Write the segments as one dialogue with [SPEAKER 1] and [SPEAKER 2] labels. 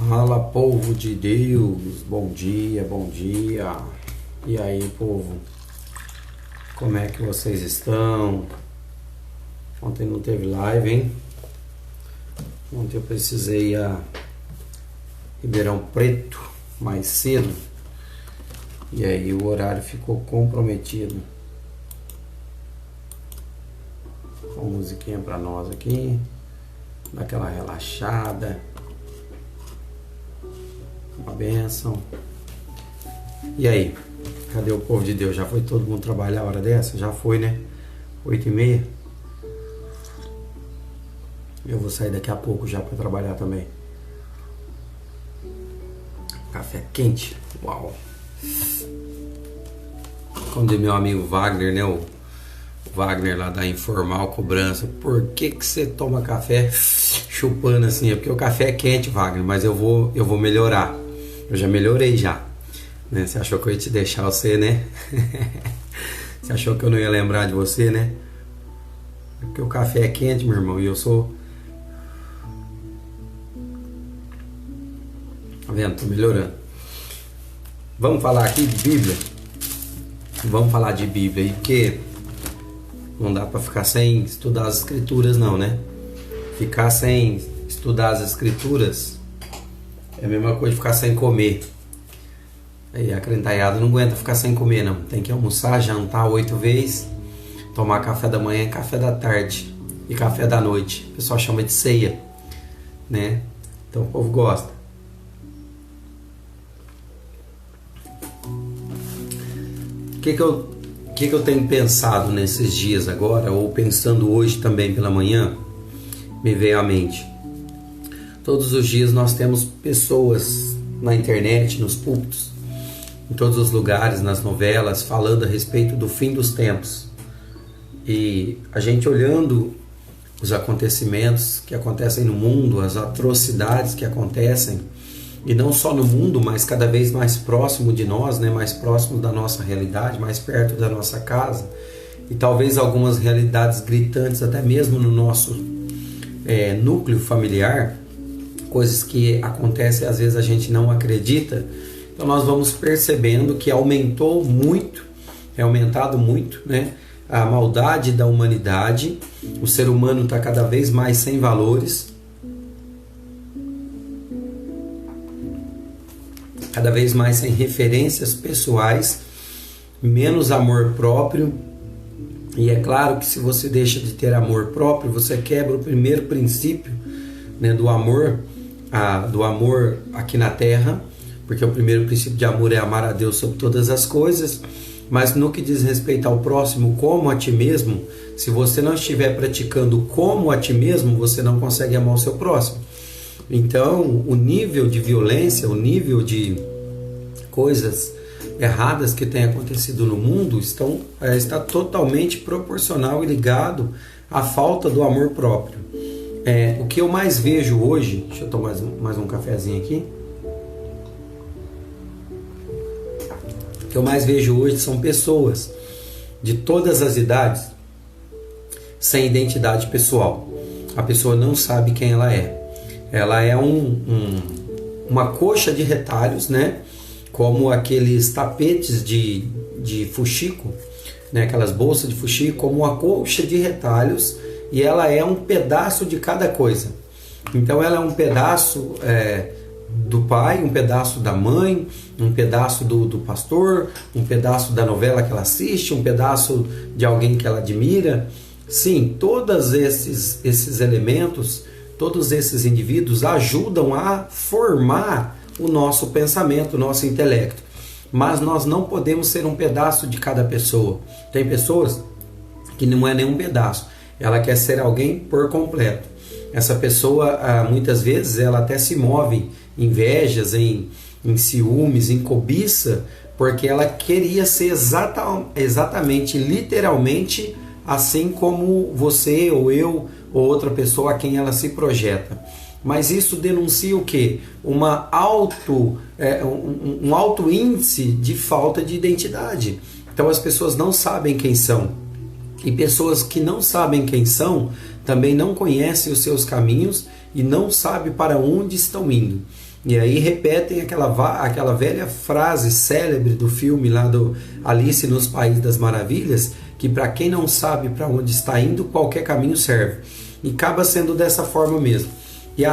[SPEAKER 1] Fala, povo de Deus, bom dia, bom dia. E aí, povo, como é que vocês estão? Ontem não teve live, hein? Ontem eu precisei ir a Ribeirão Preto mais cedo e aí o horário ficou comprometido. Uma musiquinha pra nós aqui, daquela relaxada. Uma bênção. E aí? Cadê o povo de Deus? Já foi todo mundo trabalhar a hora dessa? Já foi, né? 8h30. Eu vou sair daqui a pouco já para trabalhar também. Café quente. Uau! Como diz meu amigo Wagner, né? O Wagner lá da Informal Cobrança. Por que você toma café chupando assim? É porque o café é quente, Wagner, mas eu vou melhorar. Eu já melhorei já. Né? Você achou que eu ia te deixar você, né? Você achou que eu não ia lembrar de você, né? É porque o café é quente, meu irmão, e eu sou... Tá vendo? Tô melhorando. Vamos falar aqui de Bíblia? Vamos falar de Bíblia aí, porque não dá pra ficar sem estudar as escrituras não, né? Ficar sem estudar as escrituras é a mesma coisa de ficar sem comer. Aí a crentaiada não aguenta ficar sem comer, não. Tem que almoçar, jantar 8 vezes, tomar café da manhã, café da tarde e café da noite. O pessoal chama de ceia, né? Então o povo gosta. O que eu tenho pensado nesses dias agora, ou pensando hoje também pela manhã, me veio à mente. Todos os dias nós temos pessoas na internet, nos púlpitos, em todos os lugares, nas novelas, falando a respeito do fim dos tempos. E a gente olhando os acontecimentos que acontecem no mundo, as atrocidades que acontecem, e não só no mundo, mas cada vez mais próximo de nós, né? Mais próximo da nossa realidade, mais perto da nossa casa, e talvez algumas realidades gritantes até mesmo no nosso núcleo familiar, coisas que acontecem e às vezes a gente não acredita. Então nós vamos percebendo que aumentado muito, né? A maldade da humanidade, o ser humano está cada vez mais sem valores, cada vez mais sem referências pessoais, menos amor próprio. E é claro que se você deixa de ter amor próprio, você quebra o primeiro princípio, né, do amor aqui na terra, porque o primeiro princípio de amor é amar a Deus sobre todas as coisas. Mas no que diz respeito ao próximo como a ti mesmo, se você não estiver praticando como a ti mesmo, você não consegue amar o seu próximo. Então o nível de violência, o nível de coisas erradas que tem acontecido no mundo está totalmente proporcional e ligado à falta do amor próprio. O que eu mais vejo hoje, deixa eu tomar mais um cafezinho aqui. O que eu mais vejo hoje são pessoas de todas as idades sem identidade pessoal. A pessoa não sabe quem ela é. Ela é uma coxa de retalhos, né? Como aqueles tapetes de fuxico, né? Aquelas bolsas de fuxico, como uma coxa de retalhos, e ela é um pedaço de cada coisa. Então ela é um pedaço do pai, um pedaço da mãe, um pedaço do pastor, um pedaço da novela que ela assiste, um pedaço de alguém que ela admira. Sim, todos esses elementos, todos esses indivíduos ajudam a formar o nosso pensamento, o nosso intelecto. Mas nós não podemos ser um pedaço de cada pessoa. Tem pessoas que não é nenhum pedaço. Ela quer ser alguém por completo. Essa pessoa, muitas vezes, ela até se move em invejas, em ciúmes, em cobiça, porque ela queria ser exatamente, literalmente, assim como você ou eu ou outra pessoa a quem ela se projeta. Mas isso denuncia o quê? Um alto índice de falta de identidade. Então as pessoas não sabem quem são. E pessoas que não sabem quem são também não conhecem os seus caminhos e não sabem para onde estão indo. E aí repetem aquela velha frase célebre do filme lá do Alice nos País das Maravilhas, que para quem não sabe para onde está indo, qualquer caminho serve. E acaba sendo dessa forma mesmo. E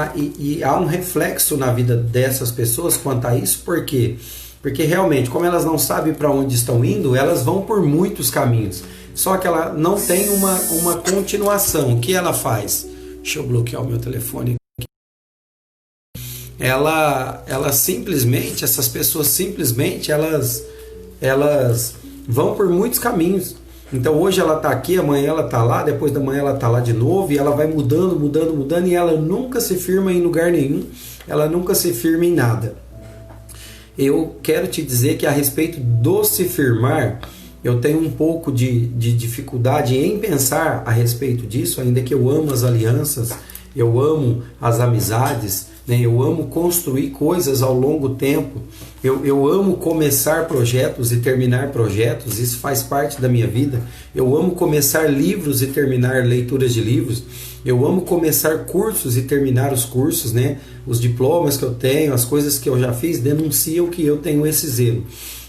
[SPEAKER 1] há um reflexo na vida dessas pessoas quanto a isso, por quê? Porque realmente, como elas não sabem para onde estão indo, elas vão por muitos caminhos. Só que ela não tem uma continuação. O que ela faz? Deixa eu bloquear o meu telefone. Ela simplesmente, essas pessoas simplesmente, elas vão por muitos caminhos. Então hoje ela está aqui, amanhã ela está lá, depois da manhã ela está lá de novo, e ela vai mudando, e ela nunca se firma em lugar nenhum, ela nunca se firma em nada. Eu quero te dizer que a respeito do se firmar, eu tenho um pouco de dificuldade em pensar a respeito disso, ainda que eu amo as alianças, eu amo as amizades, né? Eu amo construir coisas ao longo tempo, eu amo começar projetos e terminar projetos, isso faz parte da minha vida. Eu amo começar livros e terminar leituras de livros, eu amo começar cursos e terminar os cursos, né? Os diplomas que eu tenho, as coisas que eu já fiz denunciam que eu tenho esse zelo.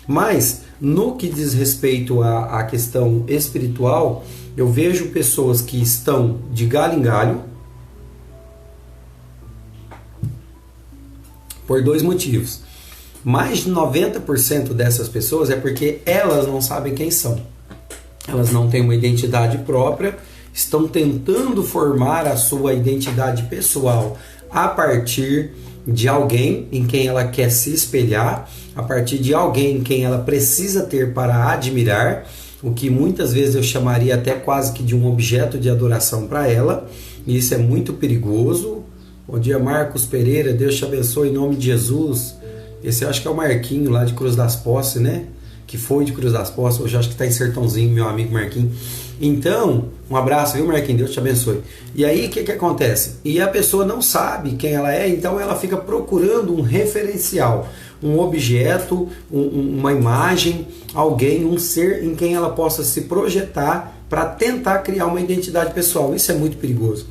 [SPEAKER 1] Mas no que diz respeito à questão espiritual, eu vejo pessoas que estão de galho em galho por dois motivos. Mais de 90% dessas pessoas é porque elas não sabem quem são. Elas não têm uma identidade própria, estão tentando formar a sua identidade pessoal a partir de alguém em quem ela quer se espelhar, a partir de alguém em quem ela precisa ter para admirar, o que muitas vezes eu chamaria até quase que de um objeto de adoração para ela, e isso é muito perigoso. Bom dia, Marcos Pereira, Deus te abençoe em nome de Jesus. Esse eu acho que é o Marquinho lá de Cruz das Posses, né? Que foi de Cruz das Posses, hoje acho que está em Sertãozinho, meu amigo Marquinho. Então, um abraço, viu, Marquinhos? Deus te abençoe. E aí, o que acontece? E a pessoa não sabe quem ela é, então ela fica procurando um referencial, um objeto, uma imagem, alguém, um ser em quem ela possa se projetar para tentar criar uma identidade pessoal. Isso é muito perigoso.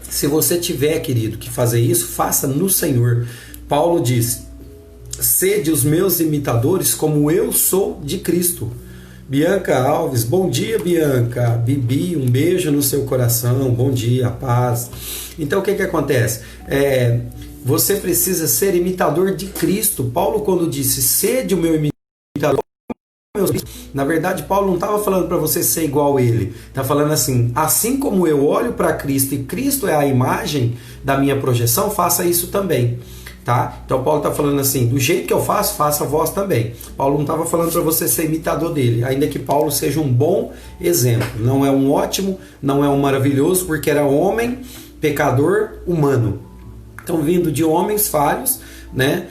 [SPEAKER 1] Se você tiver, querido, que fazer isso, faça no Senhor. Paulo diz: sede os meus imitadores como eu sou de Cristo. Bianca Alves, bom dia, Bianca. Bibi, um beijo no seu coração, bom dia, paz. Então o que acontece? Você precisa ser imitador de Cristo. Paulo, quando disse sede o meu imitador, na verdade Paulo não estava falando para você ser igual a ele, está falando assim como eu olho para Cristo e Cristo é a imagem da minha projeção, faça isso também. Tá? Então Paulo está falando assim, do jeito que eu faço, faça vós também. Paulo não estava falando para você ser imitador dele, ainda que Paulo seja um bom exemplo, não é um ótimo, não é um maravilhoso, porque era homem, pecador, humano. Então, vindo de homens falhos, né,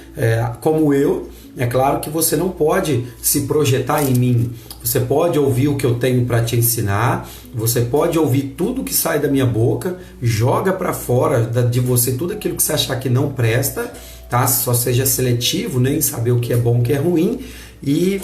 [SPEAKER 1] como eu, é claro que você não pode se projetar em mim. Você pode ouvir o que eu tenho para te ensinar, você pode ouvir tudo que sai da minha boca, joga para fora de você tudo aquilo que você achar que não presta, tá? Só seja seletivo, né, em saber o que é bom e o que é ruim, e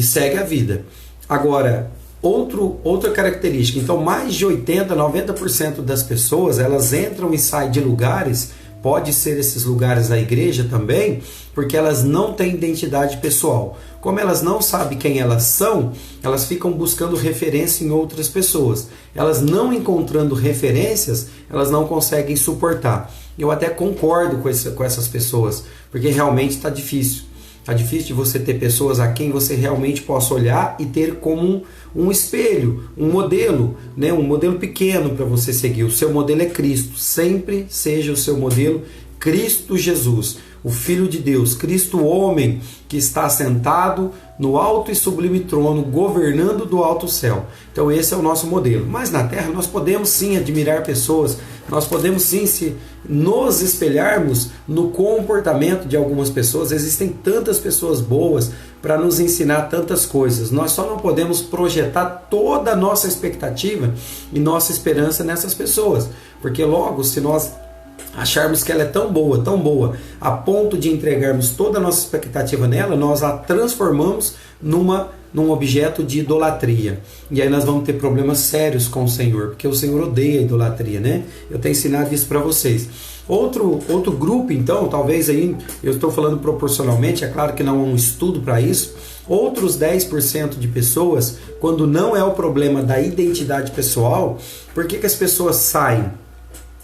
[SPEAKER 1] segue a vida. Agora, outra característica, então mais de 80%, 90% das pessoas, elas entram e saem de lugares, pode ser esses lugares a igreja também, porque elas não têm identidade pessoal. Como elas não sabem quem elas são, elas ficam buscando referência em outras pessoas. Elas não encontrando referências, elas não conseguem suportar. Eu até concordo com essas pessoas, porque realmente está difícil. Está difícil de você ter pessoas a quem você realmente possa olhar e ter como um espelho, um modelo, né? Um modelo pequeno para você seguir. O seu modelo é Cristo. Sempre seja o seu modelo Cristo Jesus, o Filho de Deus, Cristo homem, que está sentado no alto e sublime trono, governando do alto céu. Então esse é o nosso modelo. Mas na terra nós podemos sim admirar pessoas, nós podemos sim nos espelharmos no comportamento de algumas pessoas. Existem tantas pessoas boas para nos ensinar tantas coisas. Nós só não podemos projetar toda a nossa expectativa e nossa esperança nessas pessoas, porque logo, se nós acharmos que ela é tão boa, a ponto de entregarmos toda a nossa expectativa nela, nós a transformamos numa num objeto de idolatria. E aí nós vamos ter problemas sérios com o Senhor, porque o Senhor odeia a idolatria, né? Eu tenho ensinado isso para vocês. Outro grupo, então, talvez aí, eu estou falando proporcionalmente, é claro que não é um estudo para isso, outros 10% de pessoas, quando não é o problema da identidade pessoal, por que as pessoas saem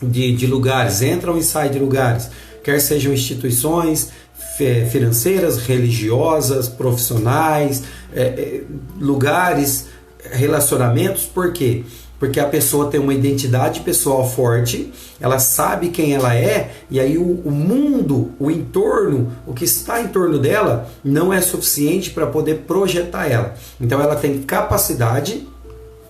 [SPEAKER 1] de lugares, entram e saem de lugares, quer sejam instituições financeiras, religiosas, profissionais, lugares, relacionamentos, por quê? Porque a pessoa tem uma identidade pessoal forte, ela sabe quem ela é, e aí o mundo, o entorno, o que está em torno dela não é suficiente para poder projetar ela. Então ela tem capacidade,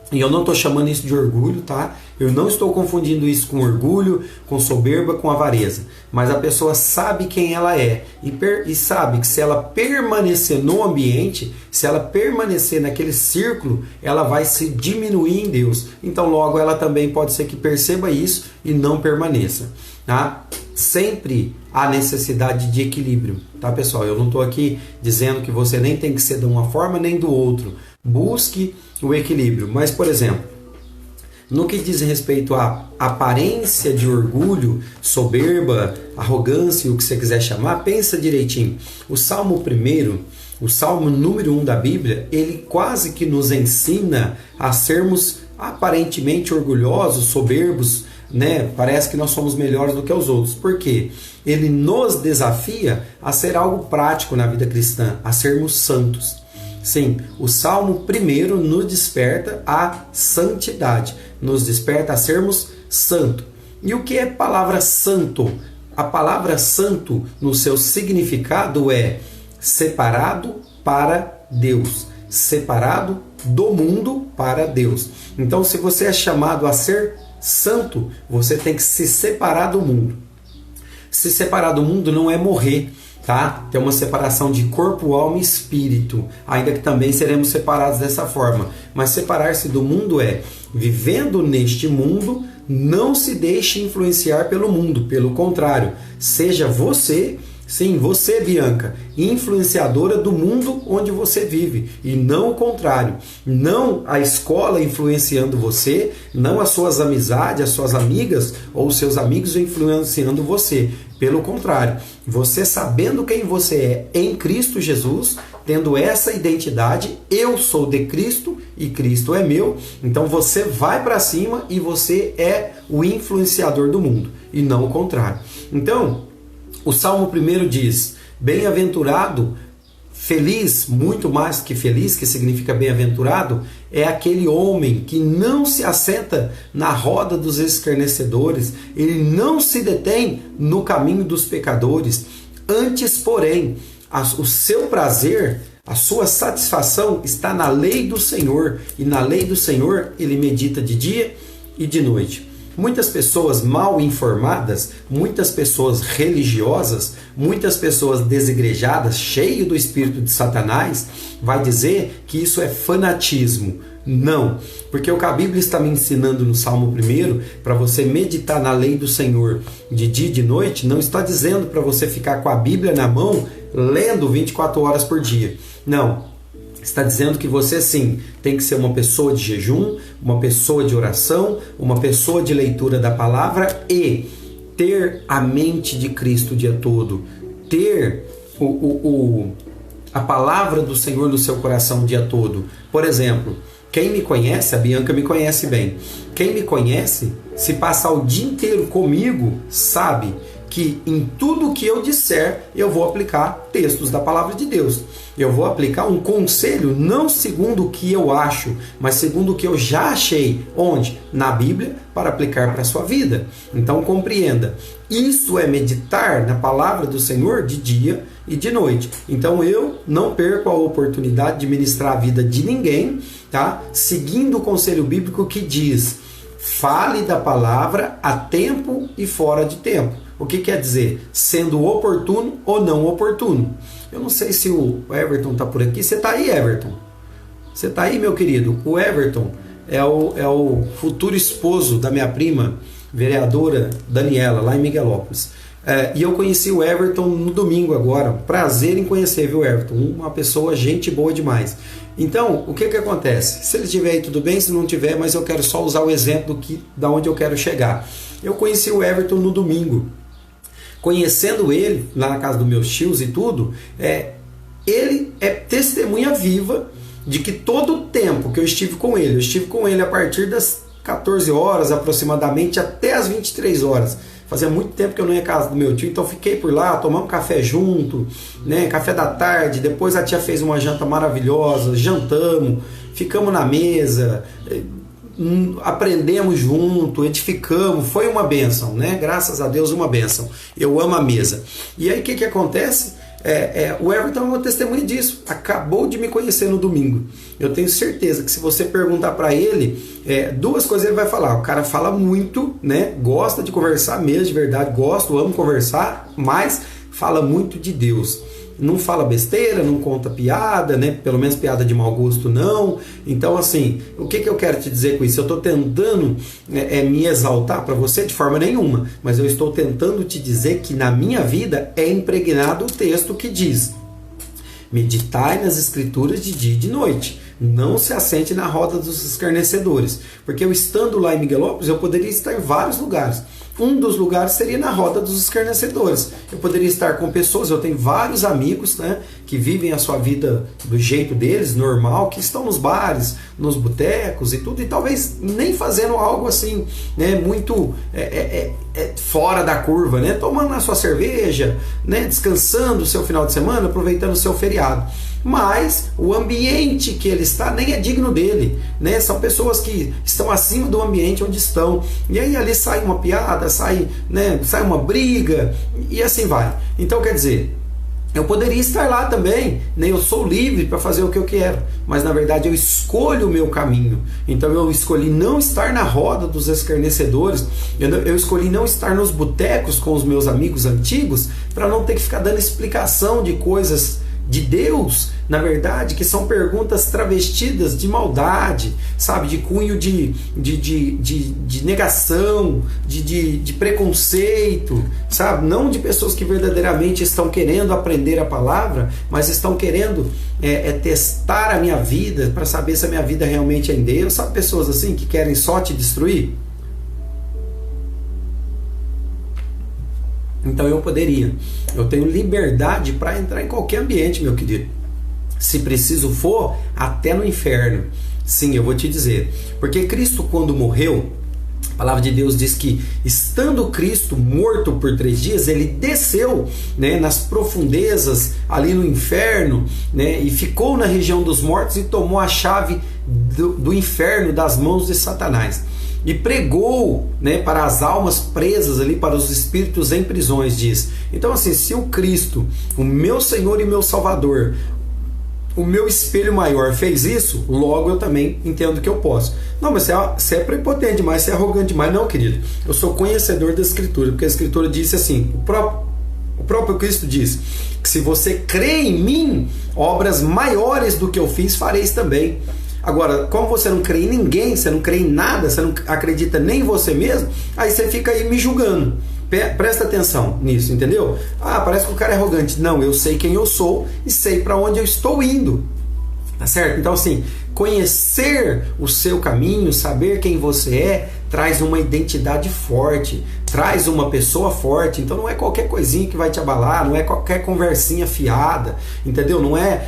[SPEAKER 1] e eu não estou chamando isso de orgulho, tá? Eu não estou confundindo isso com orgulho, com soberba, com avareza. Mas a pessoa sabe quem ela é e sabe que se ela permanecer no ambiente, se ela permanecer naquele círculo, ela vai se diminuir em Deus. Então logo ela também pode ser que perceba isso e não permaneça. Tá? Sempre há necessidade de equilíbrio, tá, pessoal? Eu não estou aqui dizendo que você nem tem que ser de uma forma nem do outro. Busque o equilíbrio. Mas, por exemplo, no que diz respeito à aparência de orgulho, soberba, arrogância, o que você quiser chamar, pensa direitinho. O Salmo 1, o Salmo número 1 da Bíblia, ele quase que nos ensina a sermos aparentemente orgulhosos, soberbos, né? Parece que nós somos melhores do que os outros. Por quê? Ele nos desafia a ser algo prático na vida cristã, a sermos santos. Sim, o Salmo 1 nos desperta à santidade, nos desperta a sermos santo. E o que é palavra santo? A palavra santo, no seu significado, é separado para Deus, separado do mundo para Deus. Então, se você é chamado a ser santo, você tem que se separar do mundo. Se separar do mundo não é morrer, tá? Tem uma separação de corpo, alma e espírito, ainda que também seremos separados dessa forma. Mas separar-se do mundo é, vivendo neste mundo, não se deixe influenciar pelo mundo. Pelo contrário, seja você, sim, você, Bianca, influenciadora do mundo onde você vive, e não o contrário. Não a escola influenciando você, não as suas amizades, as suas amigas ou os seus amigos influenciando você. Pelo contrário, você sabendo quem você é em Cristo Jesus, tendo essa identidade, eu sou de Cristo e Cristo é meu, então você vai para cima e você é o influenciador do mundo, e não o contrário. Então, o Salmo 1 diz, bem-aventurado, feliz, muito mais que feliz, que significa bem-aventurado, é aquele homem que não se assenta na roda dos escarnecedores, ele não se detém no caminho dos pecadores, antes, porém, o seu prazer, a sua satisfação está na lei do Senhor, e na lei do Senhor ele medita de dia e de noite. Muitas pessoas mal informadas, muitas pessoas religiosas, muitas pessoas desigrejadas, cheias do espírito de Satanás, vai dizer que isso é fanatismo. Não, porque o que a Bíblia está me ensinando no Salmo 1, para você meditar na lei do Senhor de dia e de noite, não está dizendo para você ficar com a Bíblia na mão, lendo 24 horas por dia. Não. Está dizendo que você sim tem que ser uma pessoa de jejum, uma pessoa de oração, uma pessoa de leitura da palavra e ter a mente de Cristo o dia todo, ter a palavra do Senhor no seu coração o dia todo. Por exemplo, quem me conhece, a Bianca me conhece bem, quem me conhece, se passar o dia inteiro comigo, sabe que em tudo que eu disser, eu vou aplicar textos da palavra de Deus. Eu vou aplicar um conselho, não segundo o que eu acho, mas segundo o que eu já achei. Onde? Na Bíblia, para aplicar para a sua vida. Então compreenda, isso é meditar na palavra do Senhor de dia e de noite. Então eu não perco a oportunidade de ministrar a vida de ninguém, tá? Seguindo o conselho bíblico que diz, fale da palavra a tempo e fora de tempo. O que quer dizer? Sendo oportuno ou não oportuno. Eu não sei se o Everton está por aqui. Você está aí, Everton? Você está aí, meu querido? O Everton é o futuro esposo da minha prima, vereadora Daniela, lá em Miguelópolis. E eu conheci o Everton no domingo agora. Prazer em conhecer, viu, Everton? Uma pessoa, gente boa demais. Então, o que acontece? Se ele estiver aí, tudo bem, se não tiver, mas eu quero só usar o exemplo da onde eu quero chegar. Eu conheci o Everton no domingo. Conhecendo ele, lá na casa dos meus tios e tudo, ele é testemunha viva de que todo o tempo que eu estive com ele a partir das 14 horas aproximadamente até as 23 horas. Fazia muito tempo que eu não ia à casa do meu tio, então fiquei por lá, tomamos café junto, né? Café da tarde, depois a tia fez uma janta maravilhosa, jantamos, ficamos na mesa, aprendemos junto, edificamos, foi uma bênção, né? Graças a Deus, uma bênção. Eu amo a mesa. E aí o que acontece? O Everton é uma testemunha disso, acabou de me conhecer no domingo. Eu tenho certeza que se você perguntar para ele, duas coisas ele vai falar. O cara fala muito, né? Gosta de conversar mesmo, de verdade, amo conversar, mas fala muito de Deus. Não fala besteira, não conta piada, né? Pelo menos piada de mau gosto não. Então assim, o que eu quero te dizer com isso? Eu estou tentando me exaltar para você de forma nenhuma, mas eu estou tentando te dizer que na minha vida é impregnado o texto que diz: meditai nas escrituras de dia e de noite, não se assente na roda dos escarnecedores. Porque eu estando lá em Miguelópolis, eu poderia estar em vários lugares. Um dos lugares seria na roda dos escarnecedores. Eu poderia estar com pessoas, eu tenho vários amigos, né, que vivem a sua vida do jeito deles, normal, que estão nos bares, nos botecos e tudo, e talvez nem fazendo algo assim, né, muito fora da curva, né, tomando a sua cerveja, né, descansando o seu final de semana, aproveitando o seu feriado. Mas o ambiente que ele está nem é digno dele, né? São pessoas que estão acima do ambiente onde estão, e aí ali sai uma piada, sai uma briga e assim vai. Então quer dizer, eu poderia estar lá também, né? Eu sou livre para fazer o que eu quero, mas na verdade eu escolho o meu caminho. Então eu escolhi não estar na roda dos escarnecedores, eu escolhi não estar nos botecos com os meus amigos antigos, para não ter que ficar dando explicação de coisas de Deus, na verdade, que são perguntas travestidas de maldade, sabe, de cunho de negação, de preconceito, sabe, não de pessoas que verdadeiramente estão querendo aprender a palavra, mas estão querendo testar a minha vida para saber se a minha vida realmente é em Deus. Sabe, pessoas assim que querem só te destruir? Então eu tenho liberdade para entrar em qualquer ambiente, meu querido. Se preciso for, até no inferno. Sim, eu vou te dizer. Porque Cristo, quando morreu, a palavra de Deus diz que, estando Cristo morto por 3 dias, ele desceu, né, nas profundezas, ali no inferno, né, e ficou na região dos mortos e tomou a chave do inferno das mãos de Satanás. E pregou, né, para as almas presas ali, para os espíritos em prisões, diz. Então assim, se o Cristo, o meu Senhor e meu Salvador, o meu espelho maior, fez isso, logo eu também entendo que eu posso. Não, mas você é prepotente demais, você é arrogante demais. Não, querido, eu sou conhecedor da Escritura, porque a Escritura disse assim, o próprio Cristo diz que se você crê em mim, obras maiores do que eu fiz, fareis também. Agora, como você não crê em ninguém, você não crê em nada, você não acredita nem em você mesmo, aí você fica aí me julgando. Presta atenção nisso, entendeu? Ah, parece que o cara é arrogante. Não, eu sei quem eu sou e sei para onde eu estou indo. Tá certo? Então assim, conhecer o seu caminho, saber quem você é, traz uma identidade forte, traz uma pessoa forte. Então não é qualquer coisinha que vai te abalar, não é qualquer conversinha fiada, entendeu?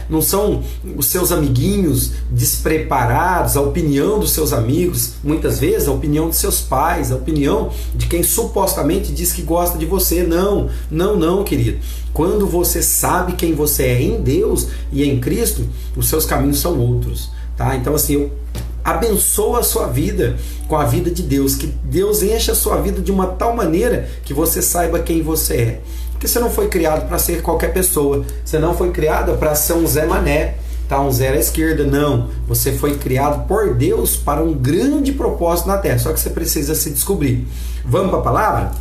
[SPEAKER 1] Não são os seus amiguinhos despreparados, a opinião dos seus amigos, muitas vezes a opinião dos seus pais, a opinião de quem supostamente diz que gosta de você. Não, querido. Quando você sabe quem você é em Deus e em Cristo, os seus caminhos são outros, tá? Então assim, eu abençoo a sua vida com a vida de Deus, que Deus encha a sua vida de uma tal maneira que você saiba quem você é. Porque você não foi criado para ser qualquer pessoa, você não foi criado para ser um Zé Mané, tá? Um zero à esquerda, não. Você foi criado por Deus para um grande propósito na terra, só que você precisa se descobrir. Vamos para a palavra?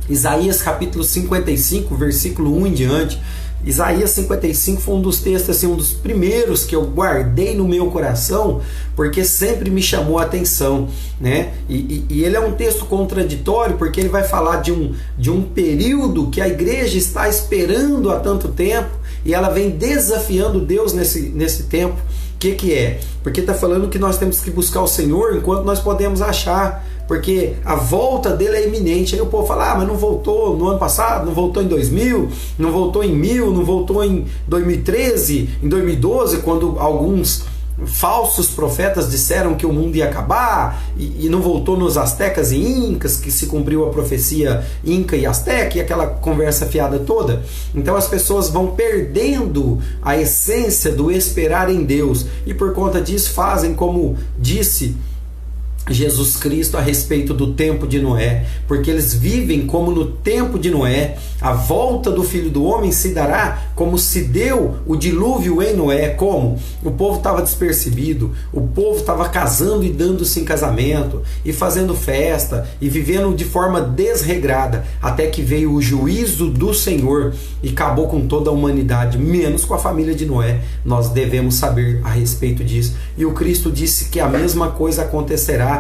[SPEAKER 1] Isaías capítulo 55, versículo 1 em diante. Isaías 55 foi um dos textos, assim, um dos primeiros que eu guardei no meu coração, porque sempre me chamou a atenção, né? E ele é um texto contraditório, porque ele vai falar de um período que a igreja está esperando há tanto tempo, e ela vem desafiando Deus nesse tempo. O que é? Porque está falando que nós temos que buscar o Senhor enquanto nós podemos achar, porque a volta dele é iminente. Aí o povo fala, mas não voltou no ano passado, não voltou em 2000, não voltou em 1000, não voltou em 2013, em 2012, quando alguns falsos profetas disseram que o mundo ia acabar, e não voltou nos astecas e incas, que se cumpriu a profecia inca e asteca, e aquela conversa fiada toda. Então as pessoas vão perdendo a essência do esperar em Deus, e por conta disso fazem como disse Jesus Cristo a respeito do tempo de Noé, porque eles vivem como no tempo de Noé. A volta do Filho do Homem se dará como se deu o dilúvio em Noé. Como? O povo estava despercebido, o povo estava casando e dando-se em casamento, e fazendo festa, e vivendo de forma desregrada, até que veio o juízo do Senhor e acabou com toda a humanidade, menos com a família de Noé. Nós devemos saber a respeito disso. E o Cristo disse que a mesma coisa acontecerá,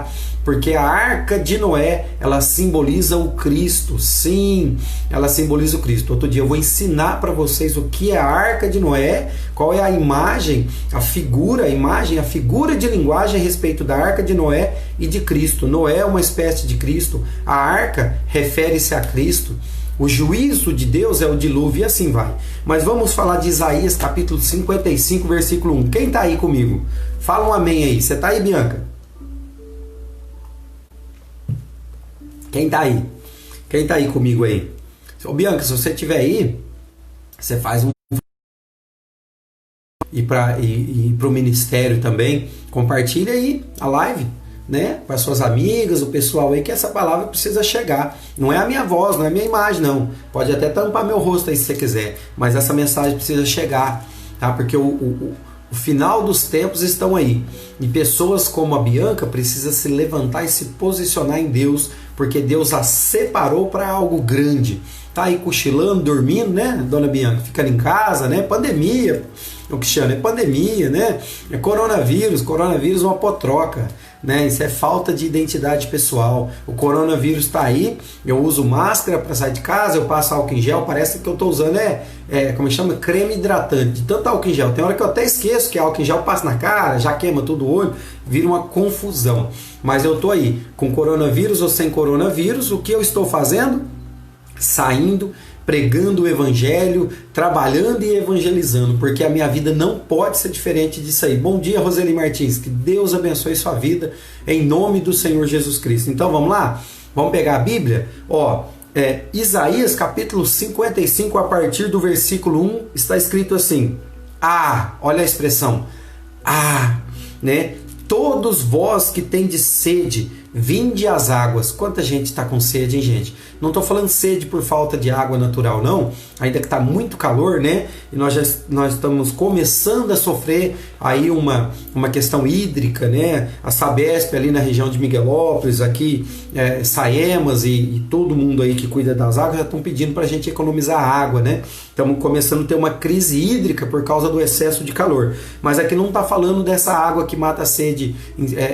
[SPEAKER 1] porque a arca de Noé, ela simboliza o Cristo. Sim, ela simboliza o Cristo. Outro dia eu vou ensinar para vocês o que é a arca de Noé, qual é a imagem, a figura de linguagem a respeito da arca de Noé e de Cristo. Noé é uma espécie de Cristo, a arca refere-se a Cristo, o juízo de Deus é o dilúvio, e assim vai. Mas vamos falar de Isaías capítulo 55, versículo 1. Quem está aí comigo? Fala um amém aí. Você está aí, Bianca? Quem tá aí? Quem tá aí comigo aí? Ô Bianca, se você estiver aí, você faz e para o ministério também, compartilha aí a live, né? Com as suas amigas, o pessoal aí, que essa palavra precisa chegar. Não é a minha voz, não é a minha imagem, não. Pode até tampar meu rosto aí se você quiser, mas essa mensagem precisa chegar, tá? Porque o final dos tempos estão aí, e pessoas como a Bianca precisam se levantar e se posicionar em Deus, porque Deus a separou para algo grande. Tá aí cochilando, dormindo, né, dona Bianca? Ficando em casa, né? Pandemia, o Cristiano, é pandemia, né? É coronavírus é uma potroca, né? Isso é falta de identidade pessoal. O coronavírus está aí, eu uso máscara para sair de casa, eu passo álcool em gel, parece que eu estou usando como chama? Creme hidratante, de tanto álcool em gel. Tem hora que eu até esqueço que álcool em gel passa na cara, já queima todo o olho, vira uma confusão. Mas eu estou aí, com coronavírus ou sem coronavírus, o que eu estou fazendo? Saindo, pregando o evangelho, trabalhando e evangelizando, porque a minha vida não pode ser diferente disso aí. Bom dia, Roseli Martins, que Deus abençoe sua vida, em nome do Senhor Jesus Cristo. Então vamos lá? Vamos pegar a Bíblia? Isaías capítulo 55, a partir do versículo 1, está escrito assim: olha a expressão, né? Todos vós que tendes sede, vinde às águas. Quanta gente está com sede, hein, gente? Não estou falando sede por falta de água natural, não. Ainda que está muito calor, né? E nós estamos começando a sofrer aí uma questão hídrica, né? A Sabesp ali na região de Miguelópolis, aqui Saemas e todo mundo aí que cuida das águas já estão pedindo para a gente economizar água, né? Estamos começando a ter uma crise hídrica por causa do excesso de calor. Mas aqui não está falando dessa água que mata a sede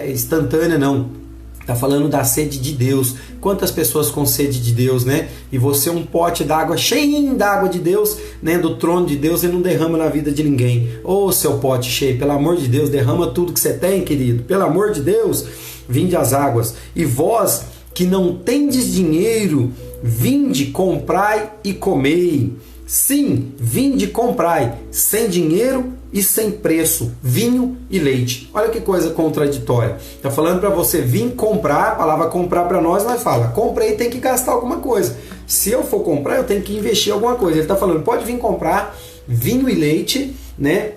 [SPEAKER 1] instantânea, não. Está falando da sede de Deus. Quantas pessoas com sede de Deus, né? E você um pote d'água cheinho d'água de Deus, né? Do trono de Deus, e não derrama na vida de ninguém. Ô, seu pote cheio, pelo amor de Deus, derrama tudo que você tem, querido. Pelo amor de Deus, vinde às águas. E vós que não tendes dinheiro, vinde, comprai e comei. Sim, vinde, comprai, sem dinheiro e sem preço, vinho e leite. Olha que coisa contraditória. Está falando para você vir comprar, a palavra comprar para nós fala, comprei, tem que gastar alguma coisa. Se eu for comprar, eu tenho que investir alguma coisa. Ele está falando, pode vir comprar vinho e leite, né?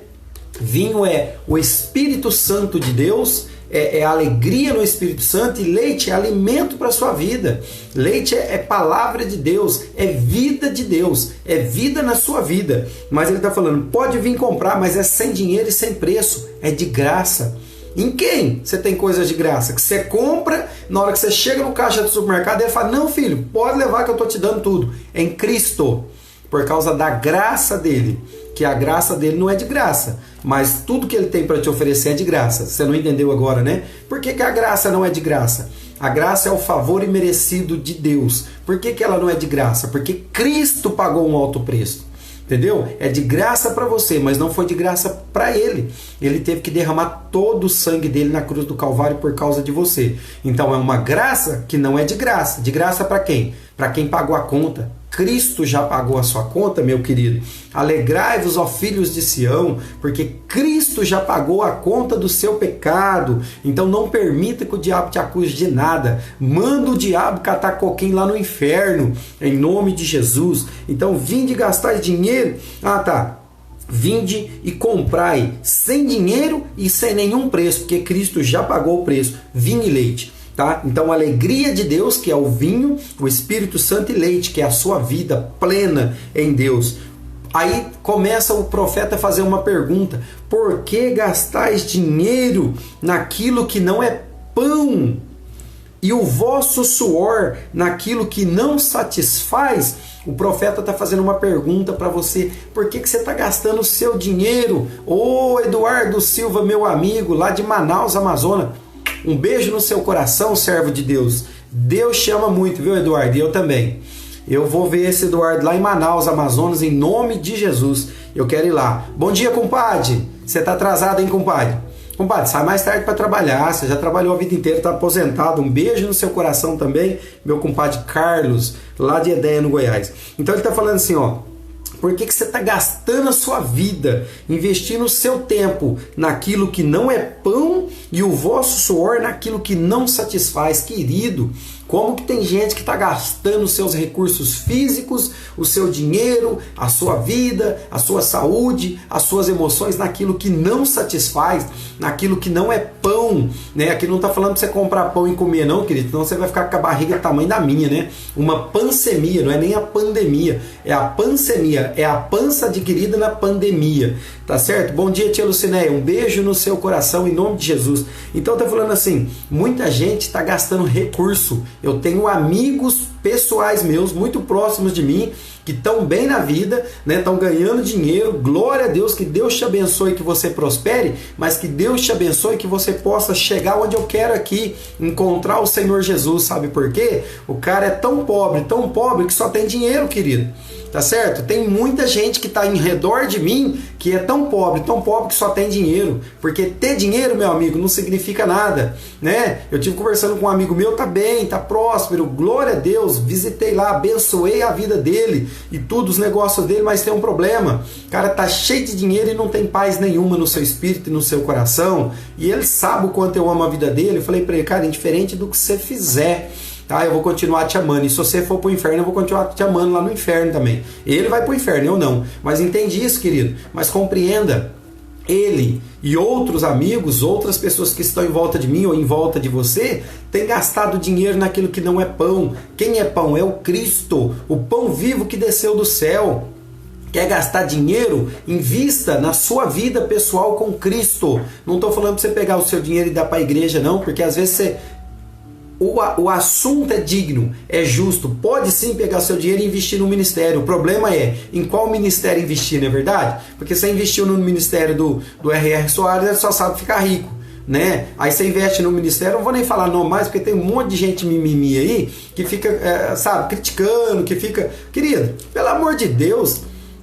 [SPEAKER 1] Vinho é o Espírito Santo de Deus, é alegria no Espírito Santo, e leite é alimento para a sua vida. Leite é palavra de Deus, é vida de Deus, é vida na sua vida. Mas ele está falando, pode vir comprar, mas é sem dinheiro e sem preço, é de graça. Em quem você tem coisas de graça? Que você compra, na hora que você chega no caixa do supermercado, ele fala, não filho, pode levar que eu estou te dando tudo. É em Cristo. por causa da graça dele. Que a graça dele não é de graça, mas tudo que ele tem para te oferecer é de graça. Você não entendeu agora, né? Por que a graça não é de graça? A graça é o favor imerecido de Deus. Por que ela não é de graça? Porque Cristo pagou um alto preço. Entendeu? É de graça para você, mas não foi de graça para ele. Ele teve que derramar todo o sangue dele na cruz do Calvário por causa de você. Então é uma graça que não é de graça. De graça para quem? Para quem pagou a conta. Cristo já pagou a sua conta, meu querido. Alegrai-vos, ó filhos de Sião, porque Cristo já pagou a conta do seu pecado. Então não permita que o diabo te acuse de nada. Manda o diabo catar coquinho lá no inferno, em nome de Jesus. Então vinde gastar dinheiro. Vinde e comprai sem dinheiro e sem nenhum preço, porque Cristo já pagou o preço. Vinho e leite. Tá? Então a alegria de Deus, que é o vinho, o Espírito Santo e leite, que é a sua vida plena em Deus. Aí começa o profeta a fazer uma pergunta: por que gastais dinheiro naquilo que não é pão, e o vosso suor naquilo que não satisfaz? O profeta está fazendo uma pergunta para você: por que você está gastando o seu dinheiro? Ô Eduardo Silva, meu amigo, lá de Manaus, Amazonas, um beijo no seu coração, servo de Deus. Deus chama muito, viu, Eduardo? E eu também. Eu vou ver esse Eduardo lá em Manaus, Amazonas, em nome de Jesus. Eu quero ir lá. Bom dia, compadre. Você está atrasado, hein, compadre? Compadre, sai mais tarde para trabalhar. Você já trabalhou a vida inteira, está aposentado. Um beijo no seu coração também, meu compadre Carlos, lá de Edéia, no Goiás. Então ele está falando assim, ó: por que você está gastando a sua vida, investindo o seu tempo naquilo que não é pão e o vosso suor naquilo que não satisfaz? Querido, como que tem gente que está gastando os seus recursos físicos, o seu dinheiro, a sua vida, a sua saúde, as suas emoções naquilo que não satisfaz, naquilo que não é pão, né? Aqui não está falando para você comprar pão e comer não, querido, senão você vai ficar com a barriga do tamanho da minha, né? Uma pancemia, não é nem a pandemia, é a pancemia, é a pança adquirida na pandemia, tá certo? Bom dia, tia Lucinéia, um beijo no seu coração em nome de Jesus. Então tá falando assim, muita gente está gastando recurso. Eu tenho amigos pessoais meus, muito próximos de mim, que estão bem na vida, né? Estão ganhando dinheiro. Glória a Deus, que Deus te abençoe, que você prospere, mas que Deus te abençoe, que você possa chegar onde eu quero aqui, encontrar o Senhor Jesus. Sabe por quê? O cara é tão pobre que só tem dinheiro, querido. Tá certo? Tem muita gente que está em redor de mim que é tão pobre que só tem dinheiro. Porque ter dinheiro, meu amigo, não significa nada, né? Eu tive conversando com um amigo meu, tá bem, tá próspero, glória a Deus, visitei lá, abençoei a vida dele e tudo, os negócios dele, mas tem um problema. O cara tá cheio de dinheiro e não tem paz nenhuma no seu espírito e no seu coração. E ele sabe o quanto eu amo a vida dele. Eu falei para ele: cara, indiferente do que você fizer, tá? Eu vou continuar te amando. E se você for pro inferno, eu vou continuar te amando lá no inferno também. Ele vai pro inferno, eu não. Mas entende isso, querido. Mas compreenda, ele e outros amigos, outras pessoas que estão em volta de mim ou em volta de você, têm gastado dinheiro naquilo que não é pão. Quem é pão? É o Cristo, o pão vivo que desceu do céu. Quer gastar dinheiro? Invista na sua vida pessoal com Cristo. Não estou falando para você pegar o seu dinheiro e dar para a igreja, não, porque às vezes você... O assunto é digno, é justo. Pode sim pegar seu dinheiro e investir no ministério. O problema é em qual ministério investir, não é verdade? Porque você investiu no ministério do R.R. Soares, ele só sabe ficar rico, né? Aí você investe no ministério, não vou nem falar não mais, porque tem um monte de gente mimimi aí que fica, criticando, que fica... Querido, pelo amor de Deus,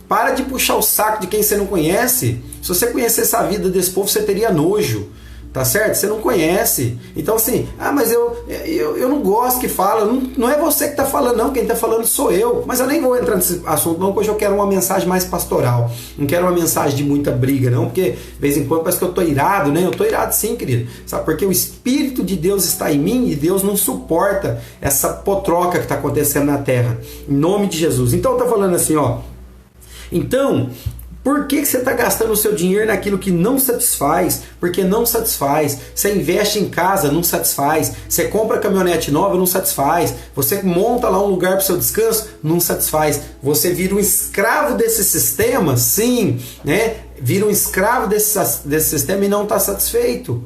[SPEAKER 1] para de puxar o saco de quem você não conhece. Se você conhecesse a vida desse povo, você teria nojo. Tá certo? Você não conhece. Então assim, mas eu não gosto que fala. Não é você que está falando, não. Quem está falando sou eu. Mas eu nem vou entrar nesse assunto, não, porque hoje eu quero uma mensagem mais pastoral. Não quero uma mensagem de muita briga, não. Porque de vez em quando parece que eu tô irado, né? Eu tô irado sim, querido. Sabe? Porque o Espírito de Deus está em mim e Deus não suporta essa potroca que está acontecendo na terra. Em nome de Jesus. Então tá falando assim, ó. Então... por que você está gastando o seu dinheiro naquilo que não satisfaz? Porque não satisfaz. Você investe em casa, não satisfaz. Você compra caminhonete nova, não satisfaz. Você monta lá um lugar para o seu descanso, não satisfaz. Você vira um escravo desse sistema, sim, né? Vira um escravo desse sistema e não está satisfeito.